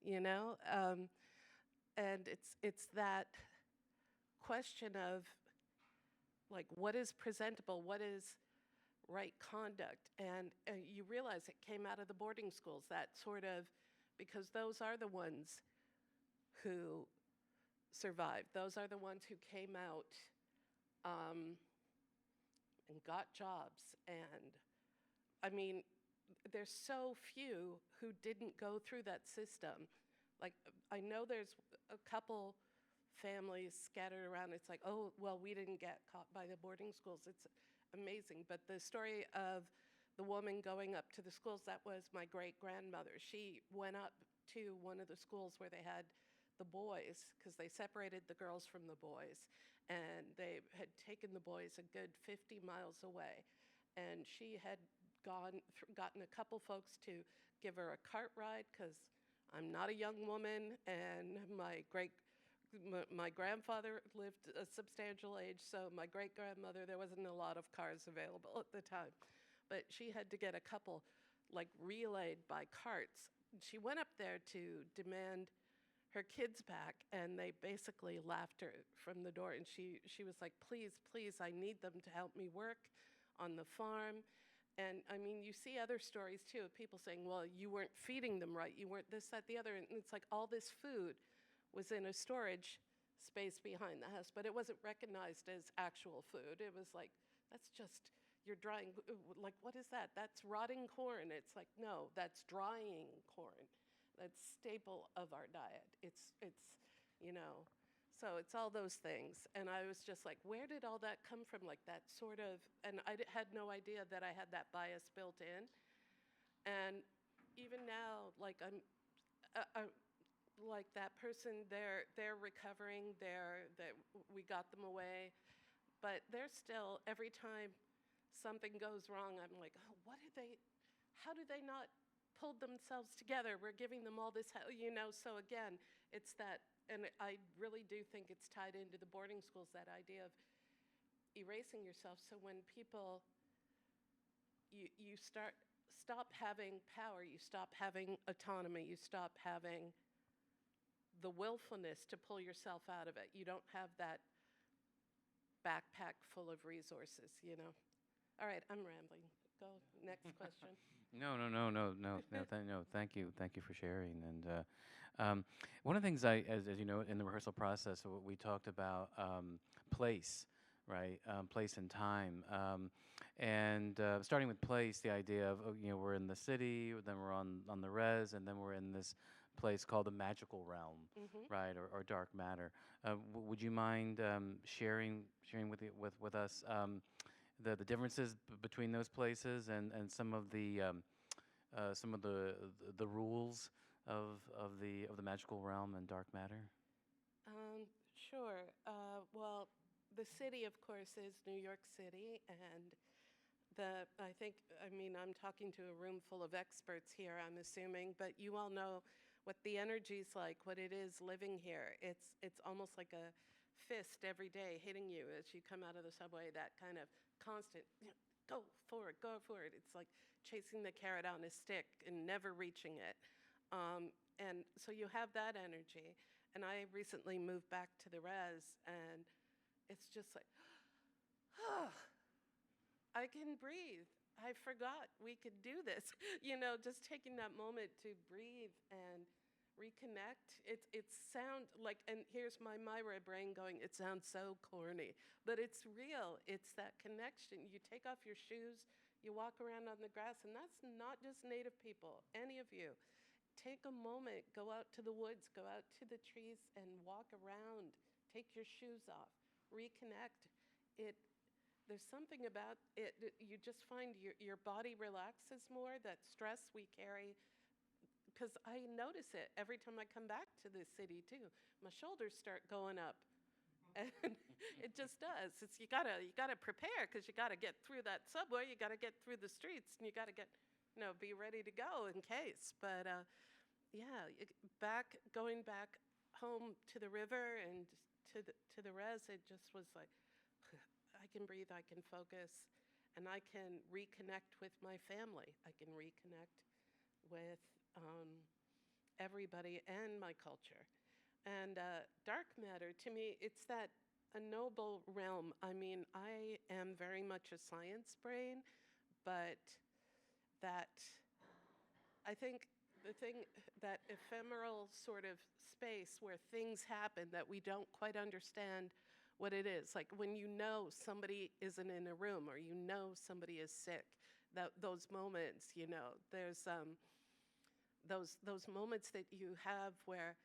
you know? And it's that question of, like, what is presentable, what is right conduct? And you realize it came out of the boarding schools, that sort of, because those are the ones who survived. Those are the ones who came out and got jobs. And, I mean, there's so few who didn't go through that system. Like, I know there's a couple families scattered around. It's like, oh, well, we didn't get caught by the boarding schools. It's amazing. But the story of the woman going up to the schools, that was my great-grandmother. She went up to one of the schools where they had the boys, because they separated the girls from the boys, and they had taken the boys a good 50 miles away. And she had gotten a couple folks to give her a cart ride, because I'm not a young woman, and my grandfather lived a substantial age, so my great-grandmother, there wasn't a lot of cars available at the time. But she had to get a couple, like, relayed by carts. She went up there to demand her kids back, and they basically laughed her from the door. And she was like, please, please, I need them to help me work on the farm. And I mean, you see other stories too of people saying, well, you weren't feeding them right, you weren't this, that, the other. And it's like all this food was in a storage space behind the house, but it wasn't recognized as actual food. It was like, that's just, you're drying, like, what is that? That's rotting corn. It's like, no, that's drying corn. That's staple of our diet. It's you know, so it's all those things. And I was just like, where did all that come from? Like that sort of, and I had no idea that I had that bias built in. And even now, like like that person, they're recovering, we got them away, but they're still, every time something goes wrong, I'm like, oh, how do they not pull themselves together? We're giving them all this, you know, so again, it's that, and I really do think it's tied into the boarding schools, that idea of erasing yourself. So when people, you stop having power, you stop having autonomy, you stop having the willfulness to pull yourself out of it. You don't have that backpack full of resources, you know. All right, I'm rambling. Go, next question. No. Thank you for sharing. And one of the things as you know, in the rehearsal process, we talked about place, right? Place and time. And starting with place, the idea of, you know, we're in the city, then we're on the res, and then we're in this place called the magical realm, right, or dark matter. Would you mind sharing with us the differences between those places and some of the rules of the magical realm and dark matter? Sure. Well, the city, of course, is New York City, and I'm talking to a room full of experts here, I'm assuming, but you all know what the energy's like, what it is living here. It's almost like a fist every day hitting you as you come out of the subway, that kind of constant, go forward, go forward. It's like chasing the carrot on a stick and never reaching it. And so you have that energy. And I recently moved back to the res, and it's just like, I can breathe. I forgot we could do this. Just taking that moment to breathe and reconnect. It sounds like, and here's my Myra brain going, it sounds so corny, but it's real. It's that connection. You take off your shoes, you walk around on the grass, and that's not just Native people, any of you. Take a moment, go out to the woods, go out to the trees and walk around. Take your shoes off, reconnect. There's something about it, you just find your body relaxes more, that stress we carry, because I notice it every time I come back to this city too. My shoulders start going up, and it just does. You gotta prepare, because you gotta get through that subway, you gotta get through the streets, and you gotta be ready to go in case. But going back home to the river and to the res, it just was like, I can breathe, I can focus, and I can reconnect with my family. I can reconnect with everybody and my culture. And dark matter, to me, it's a noble realm. I mean, I am very much a science brain, but I think the thing, that ephemeral sort of space where things happen that we don't quite understand what it is, like when somebody isn't in a room, or somebody is sick, those moments, there's those moments that you have where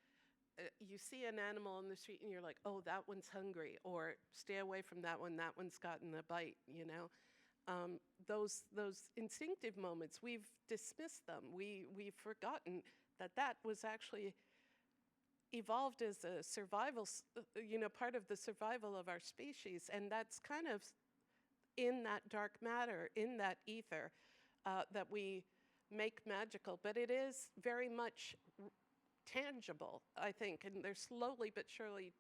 you see an animal on the street and you're like, oh, that one's hungry, or stay away from that one's gotten a bite, those instinctive moments, we've dismissed them. We've forgotten that was actually evolved as a survival, part of the survival of our species, and that's kind of in that dark matter, in that ether that we make magical, but it is very much tangible, I think, and they're slowly but surely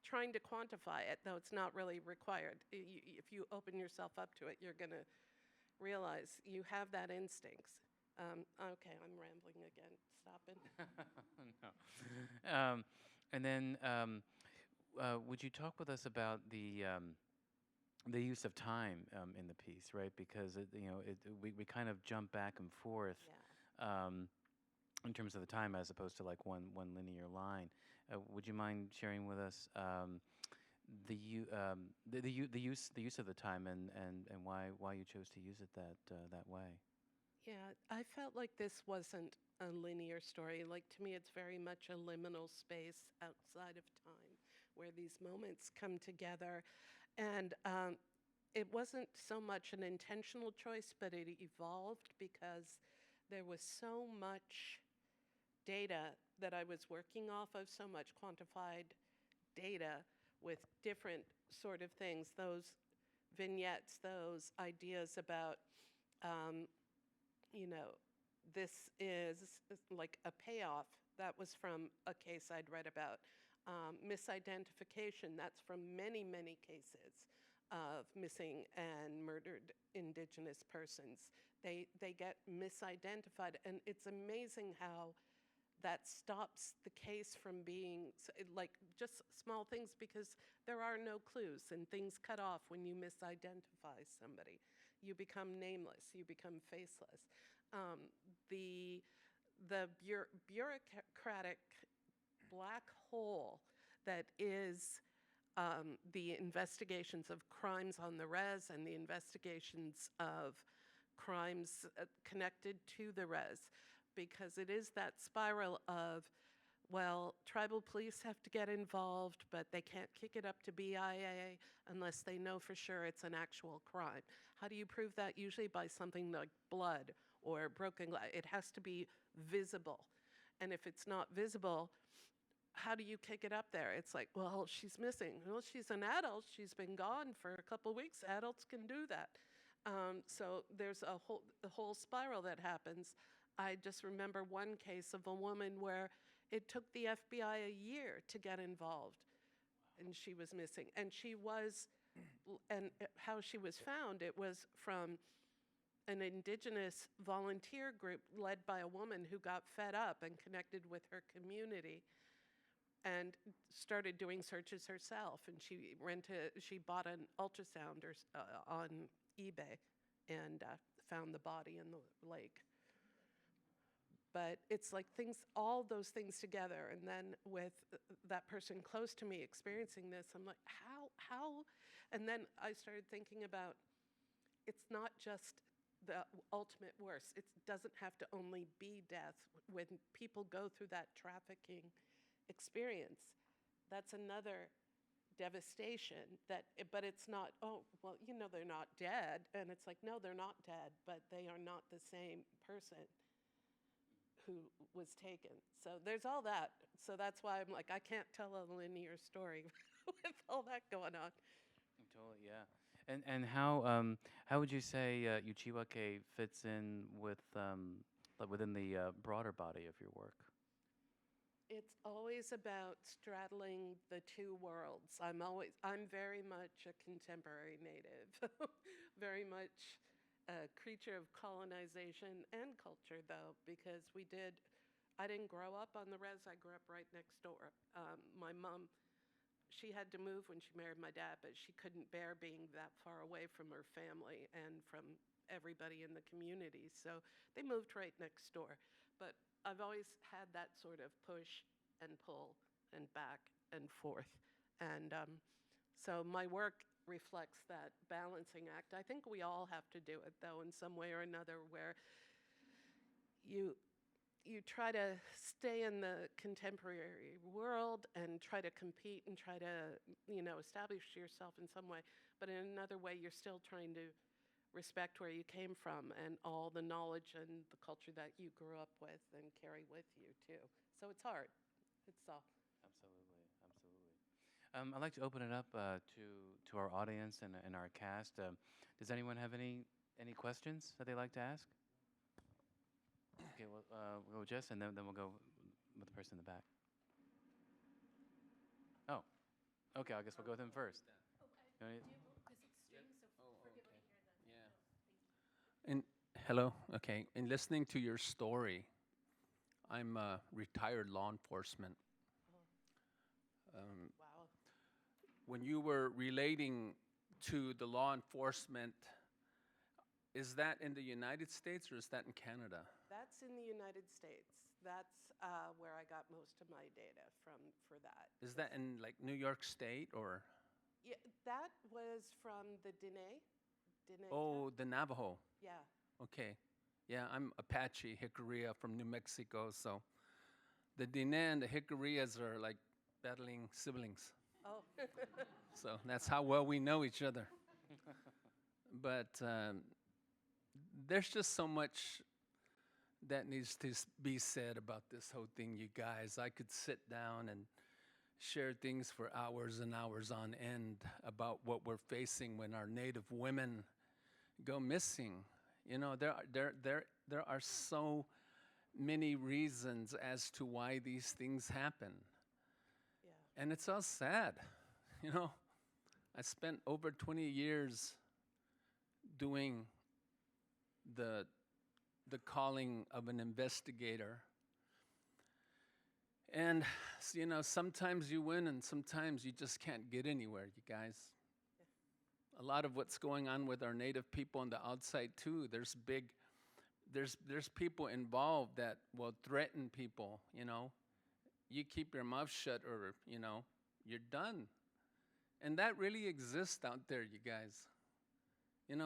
trying to quantify it, though it's not really required. If you open yourself up to it, you're going to realize you have that instinct. Okay, I'm rambling again. Stop it. No. And then, would you talk with us about the use of time in the piece, right? Because we kind of jump back and forth in terms of the time, as opposed to like one linear line. Would you mind sharing with us the use of the time and why you chose to use it that way? Yeah, I felt like this wasn't a linear story. Like, to me, it's very much a liminal space outside of time where these moments come together. And it wasn't so much an intentional choice, but it evolved because there was so much data that I was working off of, so much quantified data with different sort of things, those vignettes, those ideas about this is like a payoff. That was from a case I'd read about. Misidentification, that's from many, many cases of missing and murdered Indigenous persons. They get misidentified, and it's amazing how that stops the case from being like just small things, because there are no clues and things cut off when you misidentify somebody. You become nameless, you become faceless. The bureaucratic black hole that is the investigations of crimes on the res and the investigations of crimes connected to the res, because it is that spiral of, well, tribal police have to get involved, but they can't kick it up to BIA unless they know for sure it's an actual crime. How do you prove that? Usually by something like blood or broken glass. It has to be visible. And if it's not visible, how do you kick it up there? It's like, well, she's missing. Well, she's an adult. She's been gone for a couple weeks. Adults can do that. So there's a whole spiral that happens. I just remember one case of a woman where it took the FBI a year to get involved, and she was missing. And she was, and how she was found, it was from an indigenous volunteer group led by a woman who got fed up and connected with her community and started doing searches herself. And she bought an ultrasound on eBay and found the body in the lake. But it's like all those things together, and then with that person close to me experiencing this, I'm like, how? And then I started thinking about, it's not just the ultimate worst. It doesn't have to only be death. When people go through that trafficking experience, that's another devastation. But it's not, oh, well, they're not dead. And it's like, no, they're not dead, but they are not the same person who was taken. So there's all that. So that's why I'm like, I can't tell a linear story with all that going on. Totally, yeah. And how would you say Yuchewahkenh fits in with within the broader body of your work? It's always about straddling the two worlds. I'm very much a contemporary native, very much a creature of colonization and culture, though, because I didn't grow up on the res. I grew up right next door. My mom, she had to move when she married my dad, but she couldn't bear being that far away from her family and from everybody in the community. So they moved right next door. But I've always had that sort of push and pull and back and forth. And so my work reflects that balancing act. I think we all have to do it, though, in some way or another, where you try to stay in the contemporary world and try to compete and try to, establish yourself in some way. But in another way, you're still trying to respect where you came from and all the knowledge and the culture that you grew up with and carry with you, too. So it's hard. It's all. Absolutely, absolutely. I'd like to open it up to our audience and our cast. Does anyone have any questions that they'd like to ask? Okay, we'll go Jess, and then we'll go with the person in the back. Oh, okay. I guess we'll go with them first. And hello. Okay. In listening to your story, I'm a retired law enforcement. Wow. When you were relating to the law enforcement, is that in the United States or is that in Canada? That's in the United States. That's where I got most of my data from for that. Is that in like New York State or? Yeah, that was from the Dene. Oh, the Navajo. Yeah. Okay. Yeah, I'm Apache, Jicarilla from New Mexico, so the Dene and the Jicarillas are like battling siblings. Oh. So that's how well we know each other. But there's just so much that needs to be said about this whole thing, you guys. I could sit down and share things for hours and hours on end about what we're facing when our Native women go missing. There are so many reasons as to why these things happen. Yeah. And it's all sad. I spent over 20 years doing the calling of an investigator. And, sometimes you win and sometimes you just can't get anywhere, you guys. A lot of what's going on with our Native people on the outside too, there's people involved that will threaten people, You keep your mouth shut or, you're done. And that really exists out there, you guys.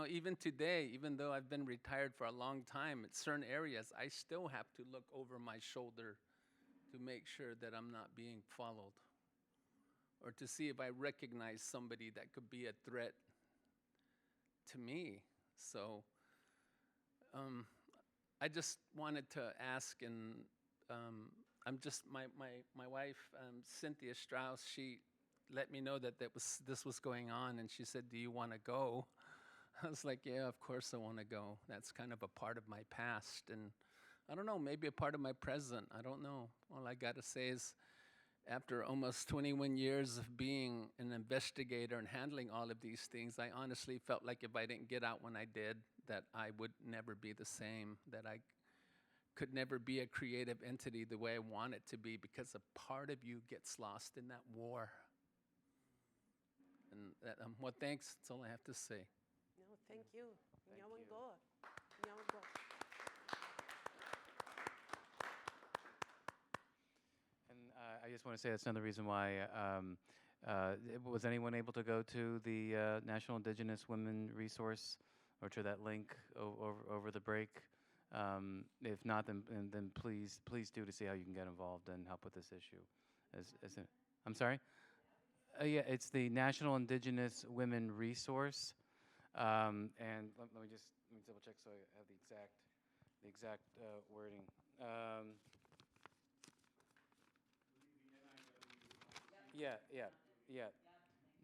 Even today, even though I've been retired for a long time, in certain areas, I still have to look over my shoulder to make sure that I'm not being followed, or to see if I recognize somebody that could be a threat to me. So I just wanted to ask, and my wife, Cynthia Strauss, she let me know that this was going on, and she said, "Do you want to go?" I was like, yeah, of course I want to go. That's kind of a part of my past. And I don't know, maybe a part of my present. I don't know. All I got to say is, after almost 21 years of being an investigator and handling all of these things, I honestly felt like if I didn't get out when I did, that I would never be the same, that I could never be a creative entity the way I want it to be, because a part of you gets lost in that war. And that, well, thanks. That's all I have to say. No, thank you. Nyawango. Nyawango. And I just want to say that's another reason why, was anyone able to go to the National Indigenous Women Resource or to that link over the break? If not, then please do to see how you can get involved and help with this issue. I'm sorry? Yeah, it's the National Indigenous Women Resource. And let me double check so I have the exact wording. Yeah.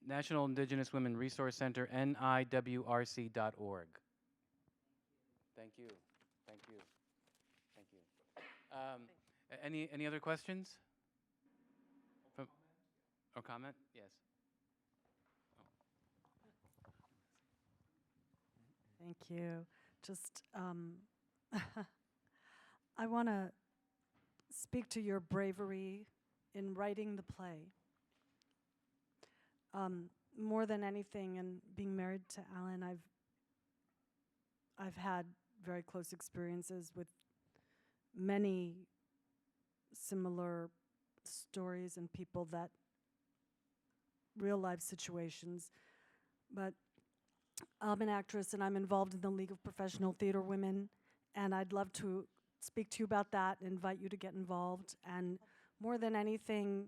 National Indigenous Women Resource Center, niwrc.org. Thank you. Any other questions? Or comment? Yes. Thank you. Just, I want to speak to your bravery in writing the play. More than anything, and being married to Alan, I've had very close experiences with many similar stories and people that real life situations. But I'm an actress and I'm involved in the League of Professional Theater Women, and I'd love to speak to you about that, invite you to get involved. And more than anything,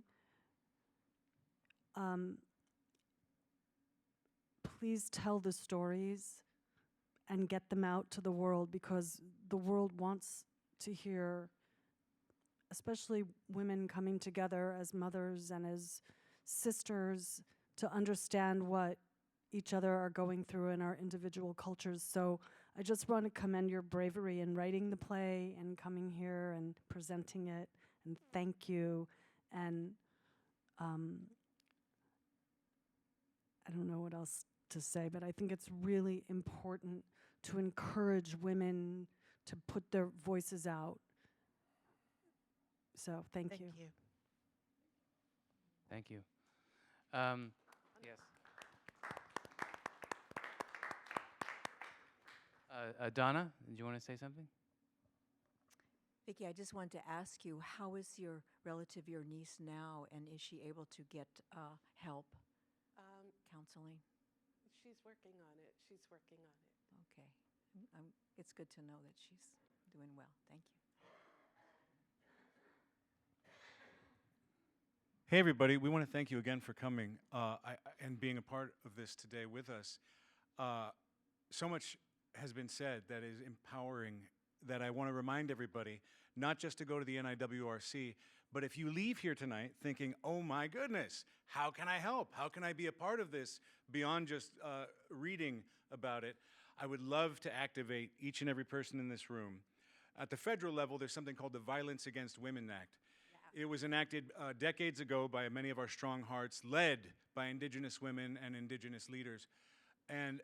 please tell the stories and get them out to the world, because the world wants to hear, especially women coming together as mothers and as sisters, to understand what each other are going through in our individual cultures. So I just want to commend your bravery in writing the play and coming here and presenting it, and thank you. And I don't know what else to say, but I think it's really important to encourage women to put their voices out. So thank you. Thank you. Yes. Donna, did you want to say something? Vickie, I just wanted to ask you, how is your relative, your niece now, and is she able to get help, counseling? She's working on it. Okay. It's good to know that she's doing well. Thank you. Hey, everybody. We want to thank you again for coming and being a part of this today with us. So much has been said that is empowering, that I want to remind everybody, not just to go to the NIWRC, but if you leave here tonight thinking, oh my goodness, how can I help? How can I be a part of this beyond just reading about it? I would love to activate each and every person in this room. At the federal level, there's something called the Violence Against Women Act. It was enacted decades ago by many of our strong hearts, led by Indigenous women and Indigenous leaders. And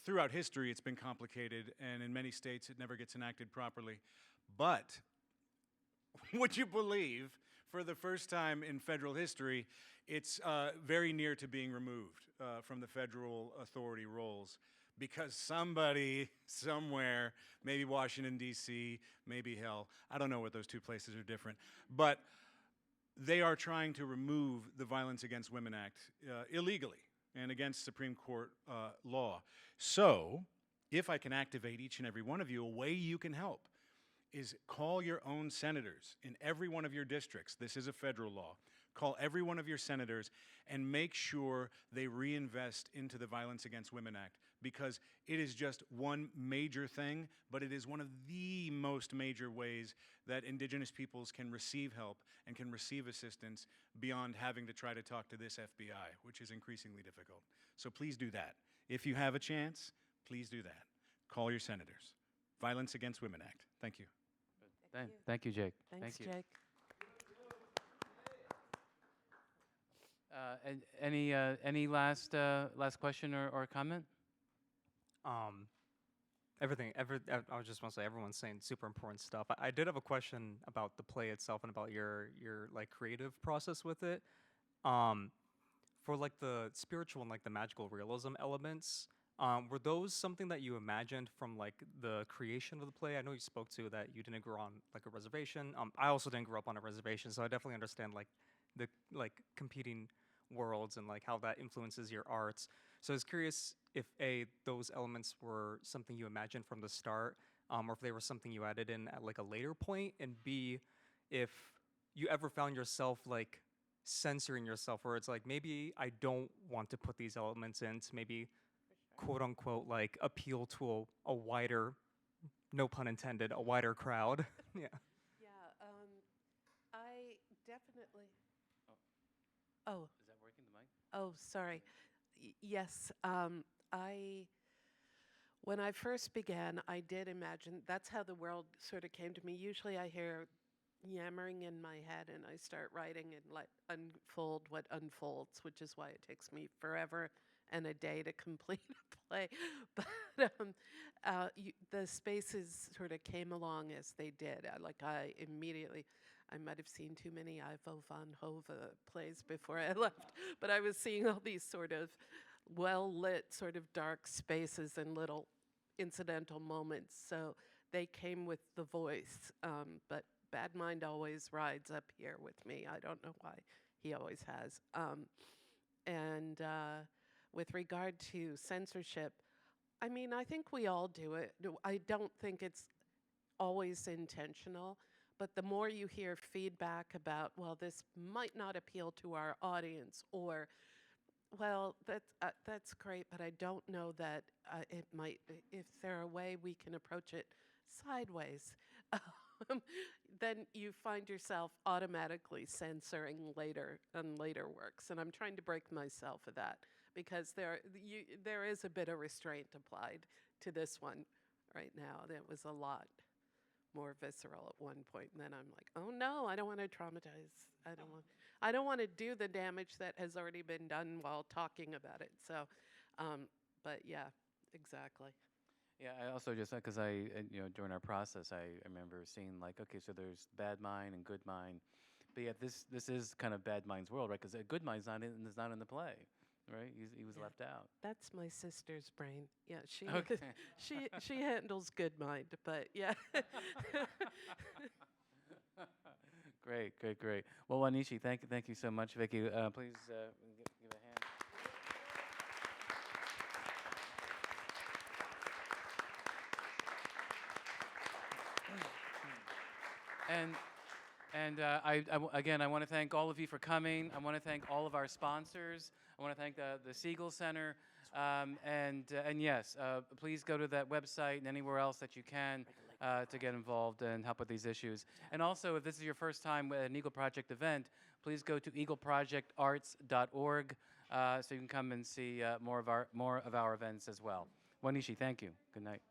throughout history, it's been complicated, and in many states, it never gets enacted properly. But would you believe, for the first time in federal history, it's very near to being removed from the federal authority roles, because somebody, somewhere, maybe Washington, D.C., maybe hell, I don't know what those two places are different, but they are trying to remove the Violence Against Women Act illegally and against Supreme Court law. So, if I can activate each and every one of you, a way you can help is call your own senators in every one of your districts. This is a federal law. Call every one of your senators and make sure they reinvest into the Violence Against Women Act, because it is just one major thing, but it is one of the most major ways that Indigenous peoples can receive help and can receive assistance beyond having to try to talk to this FBI, which is increasingly difficult. So please do that. If you have a chance, please do that. Call your senators. Violence Against Women Act. Thank you. Thank you, Jake. Thanks, Thank you. Jake. And any last question or comment? I was just want to say everyone's saying super important stuff. I did have a question about the play itself and about your like creative process with it. For like the spiritual and like the magical realism elements, were those something that you imagined from like the creation of the play? I know you spoke to that you didn't grow on like a reservation. I also didn't grow up on a reservation, so I definitely understand like the competing worlds and like how that influences your arts. So I was curious if A, those elements were something you imagined from the start, or if they were something you added in at like a later point, and B, if you ever found yourself like censoring yourself, where it's like, maybe I don't want to put these elements in to maybe quote unquote like appeal to a wider, no pun intended, a wider crowd. Yeah. Yeah, I definitely. Oh. Is that working, the mic? Oh, sorry. Yes, when I first began, I did imagine, that's how the world sort of came to me. Usually I hear yammering in my head and I start writing and let unfold what unfolds, which is why it takes me forever and a day to complete a play. But the spaces sort of came along as they did. I might have seen too many Ivo van Hove plays before I left, but I was seeing all these sort of well-lit, sort of dark spaces and little incidental moments. So they came with the voice, but Bad Mind always rides up here with me. I don't know why, he always has. With regard to censorship, I mean, I think we all do it. I don't think it's always intentional, but the more you hear feedback about, well, this might not appeal to our audience, or, well, that's great, but I don't know that it might, if there a way we can approach it sideways, then you find yourself automatically censoring later works. And I'm trying to break myself of that, because there is a bit of restraint applied to this one right now. That was a lot more visceral at one point, and then I'm like, oh no, I don't want to traumatize. I don't want to do the damage that has already been done while talking about it. So, but yeah, exactly. Yeah, I also just, because during our process, I remember seeing like, okay, so there's Bad Mind and Good Mind, but yet this is kind of Bad Mind's world, right? Because Good Mind's not in the play, right? He was left out. That's my sister's brain. Yeah, she Okay. she handles Good Mind, but yeah. Great. Well, Wanishi, thank you so much, Vickie. Please give a hand. And again, I want to thank all of you for coming. I want to thank all of our sponsors. I want to thank the Segal Center. And yes, please go to that website and anywhere else that you can to get involved and help with these issues. And also, if this is your first time at an Eagle Project event, please go to eagleprojectarts.org so you can come and see more of our events as well. Wanishi, thank you. Good night.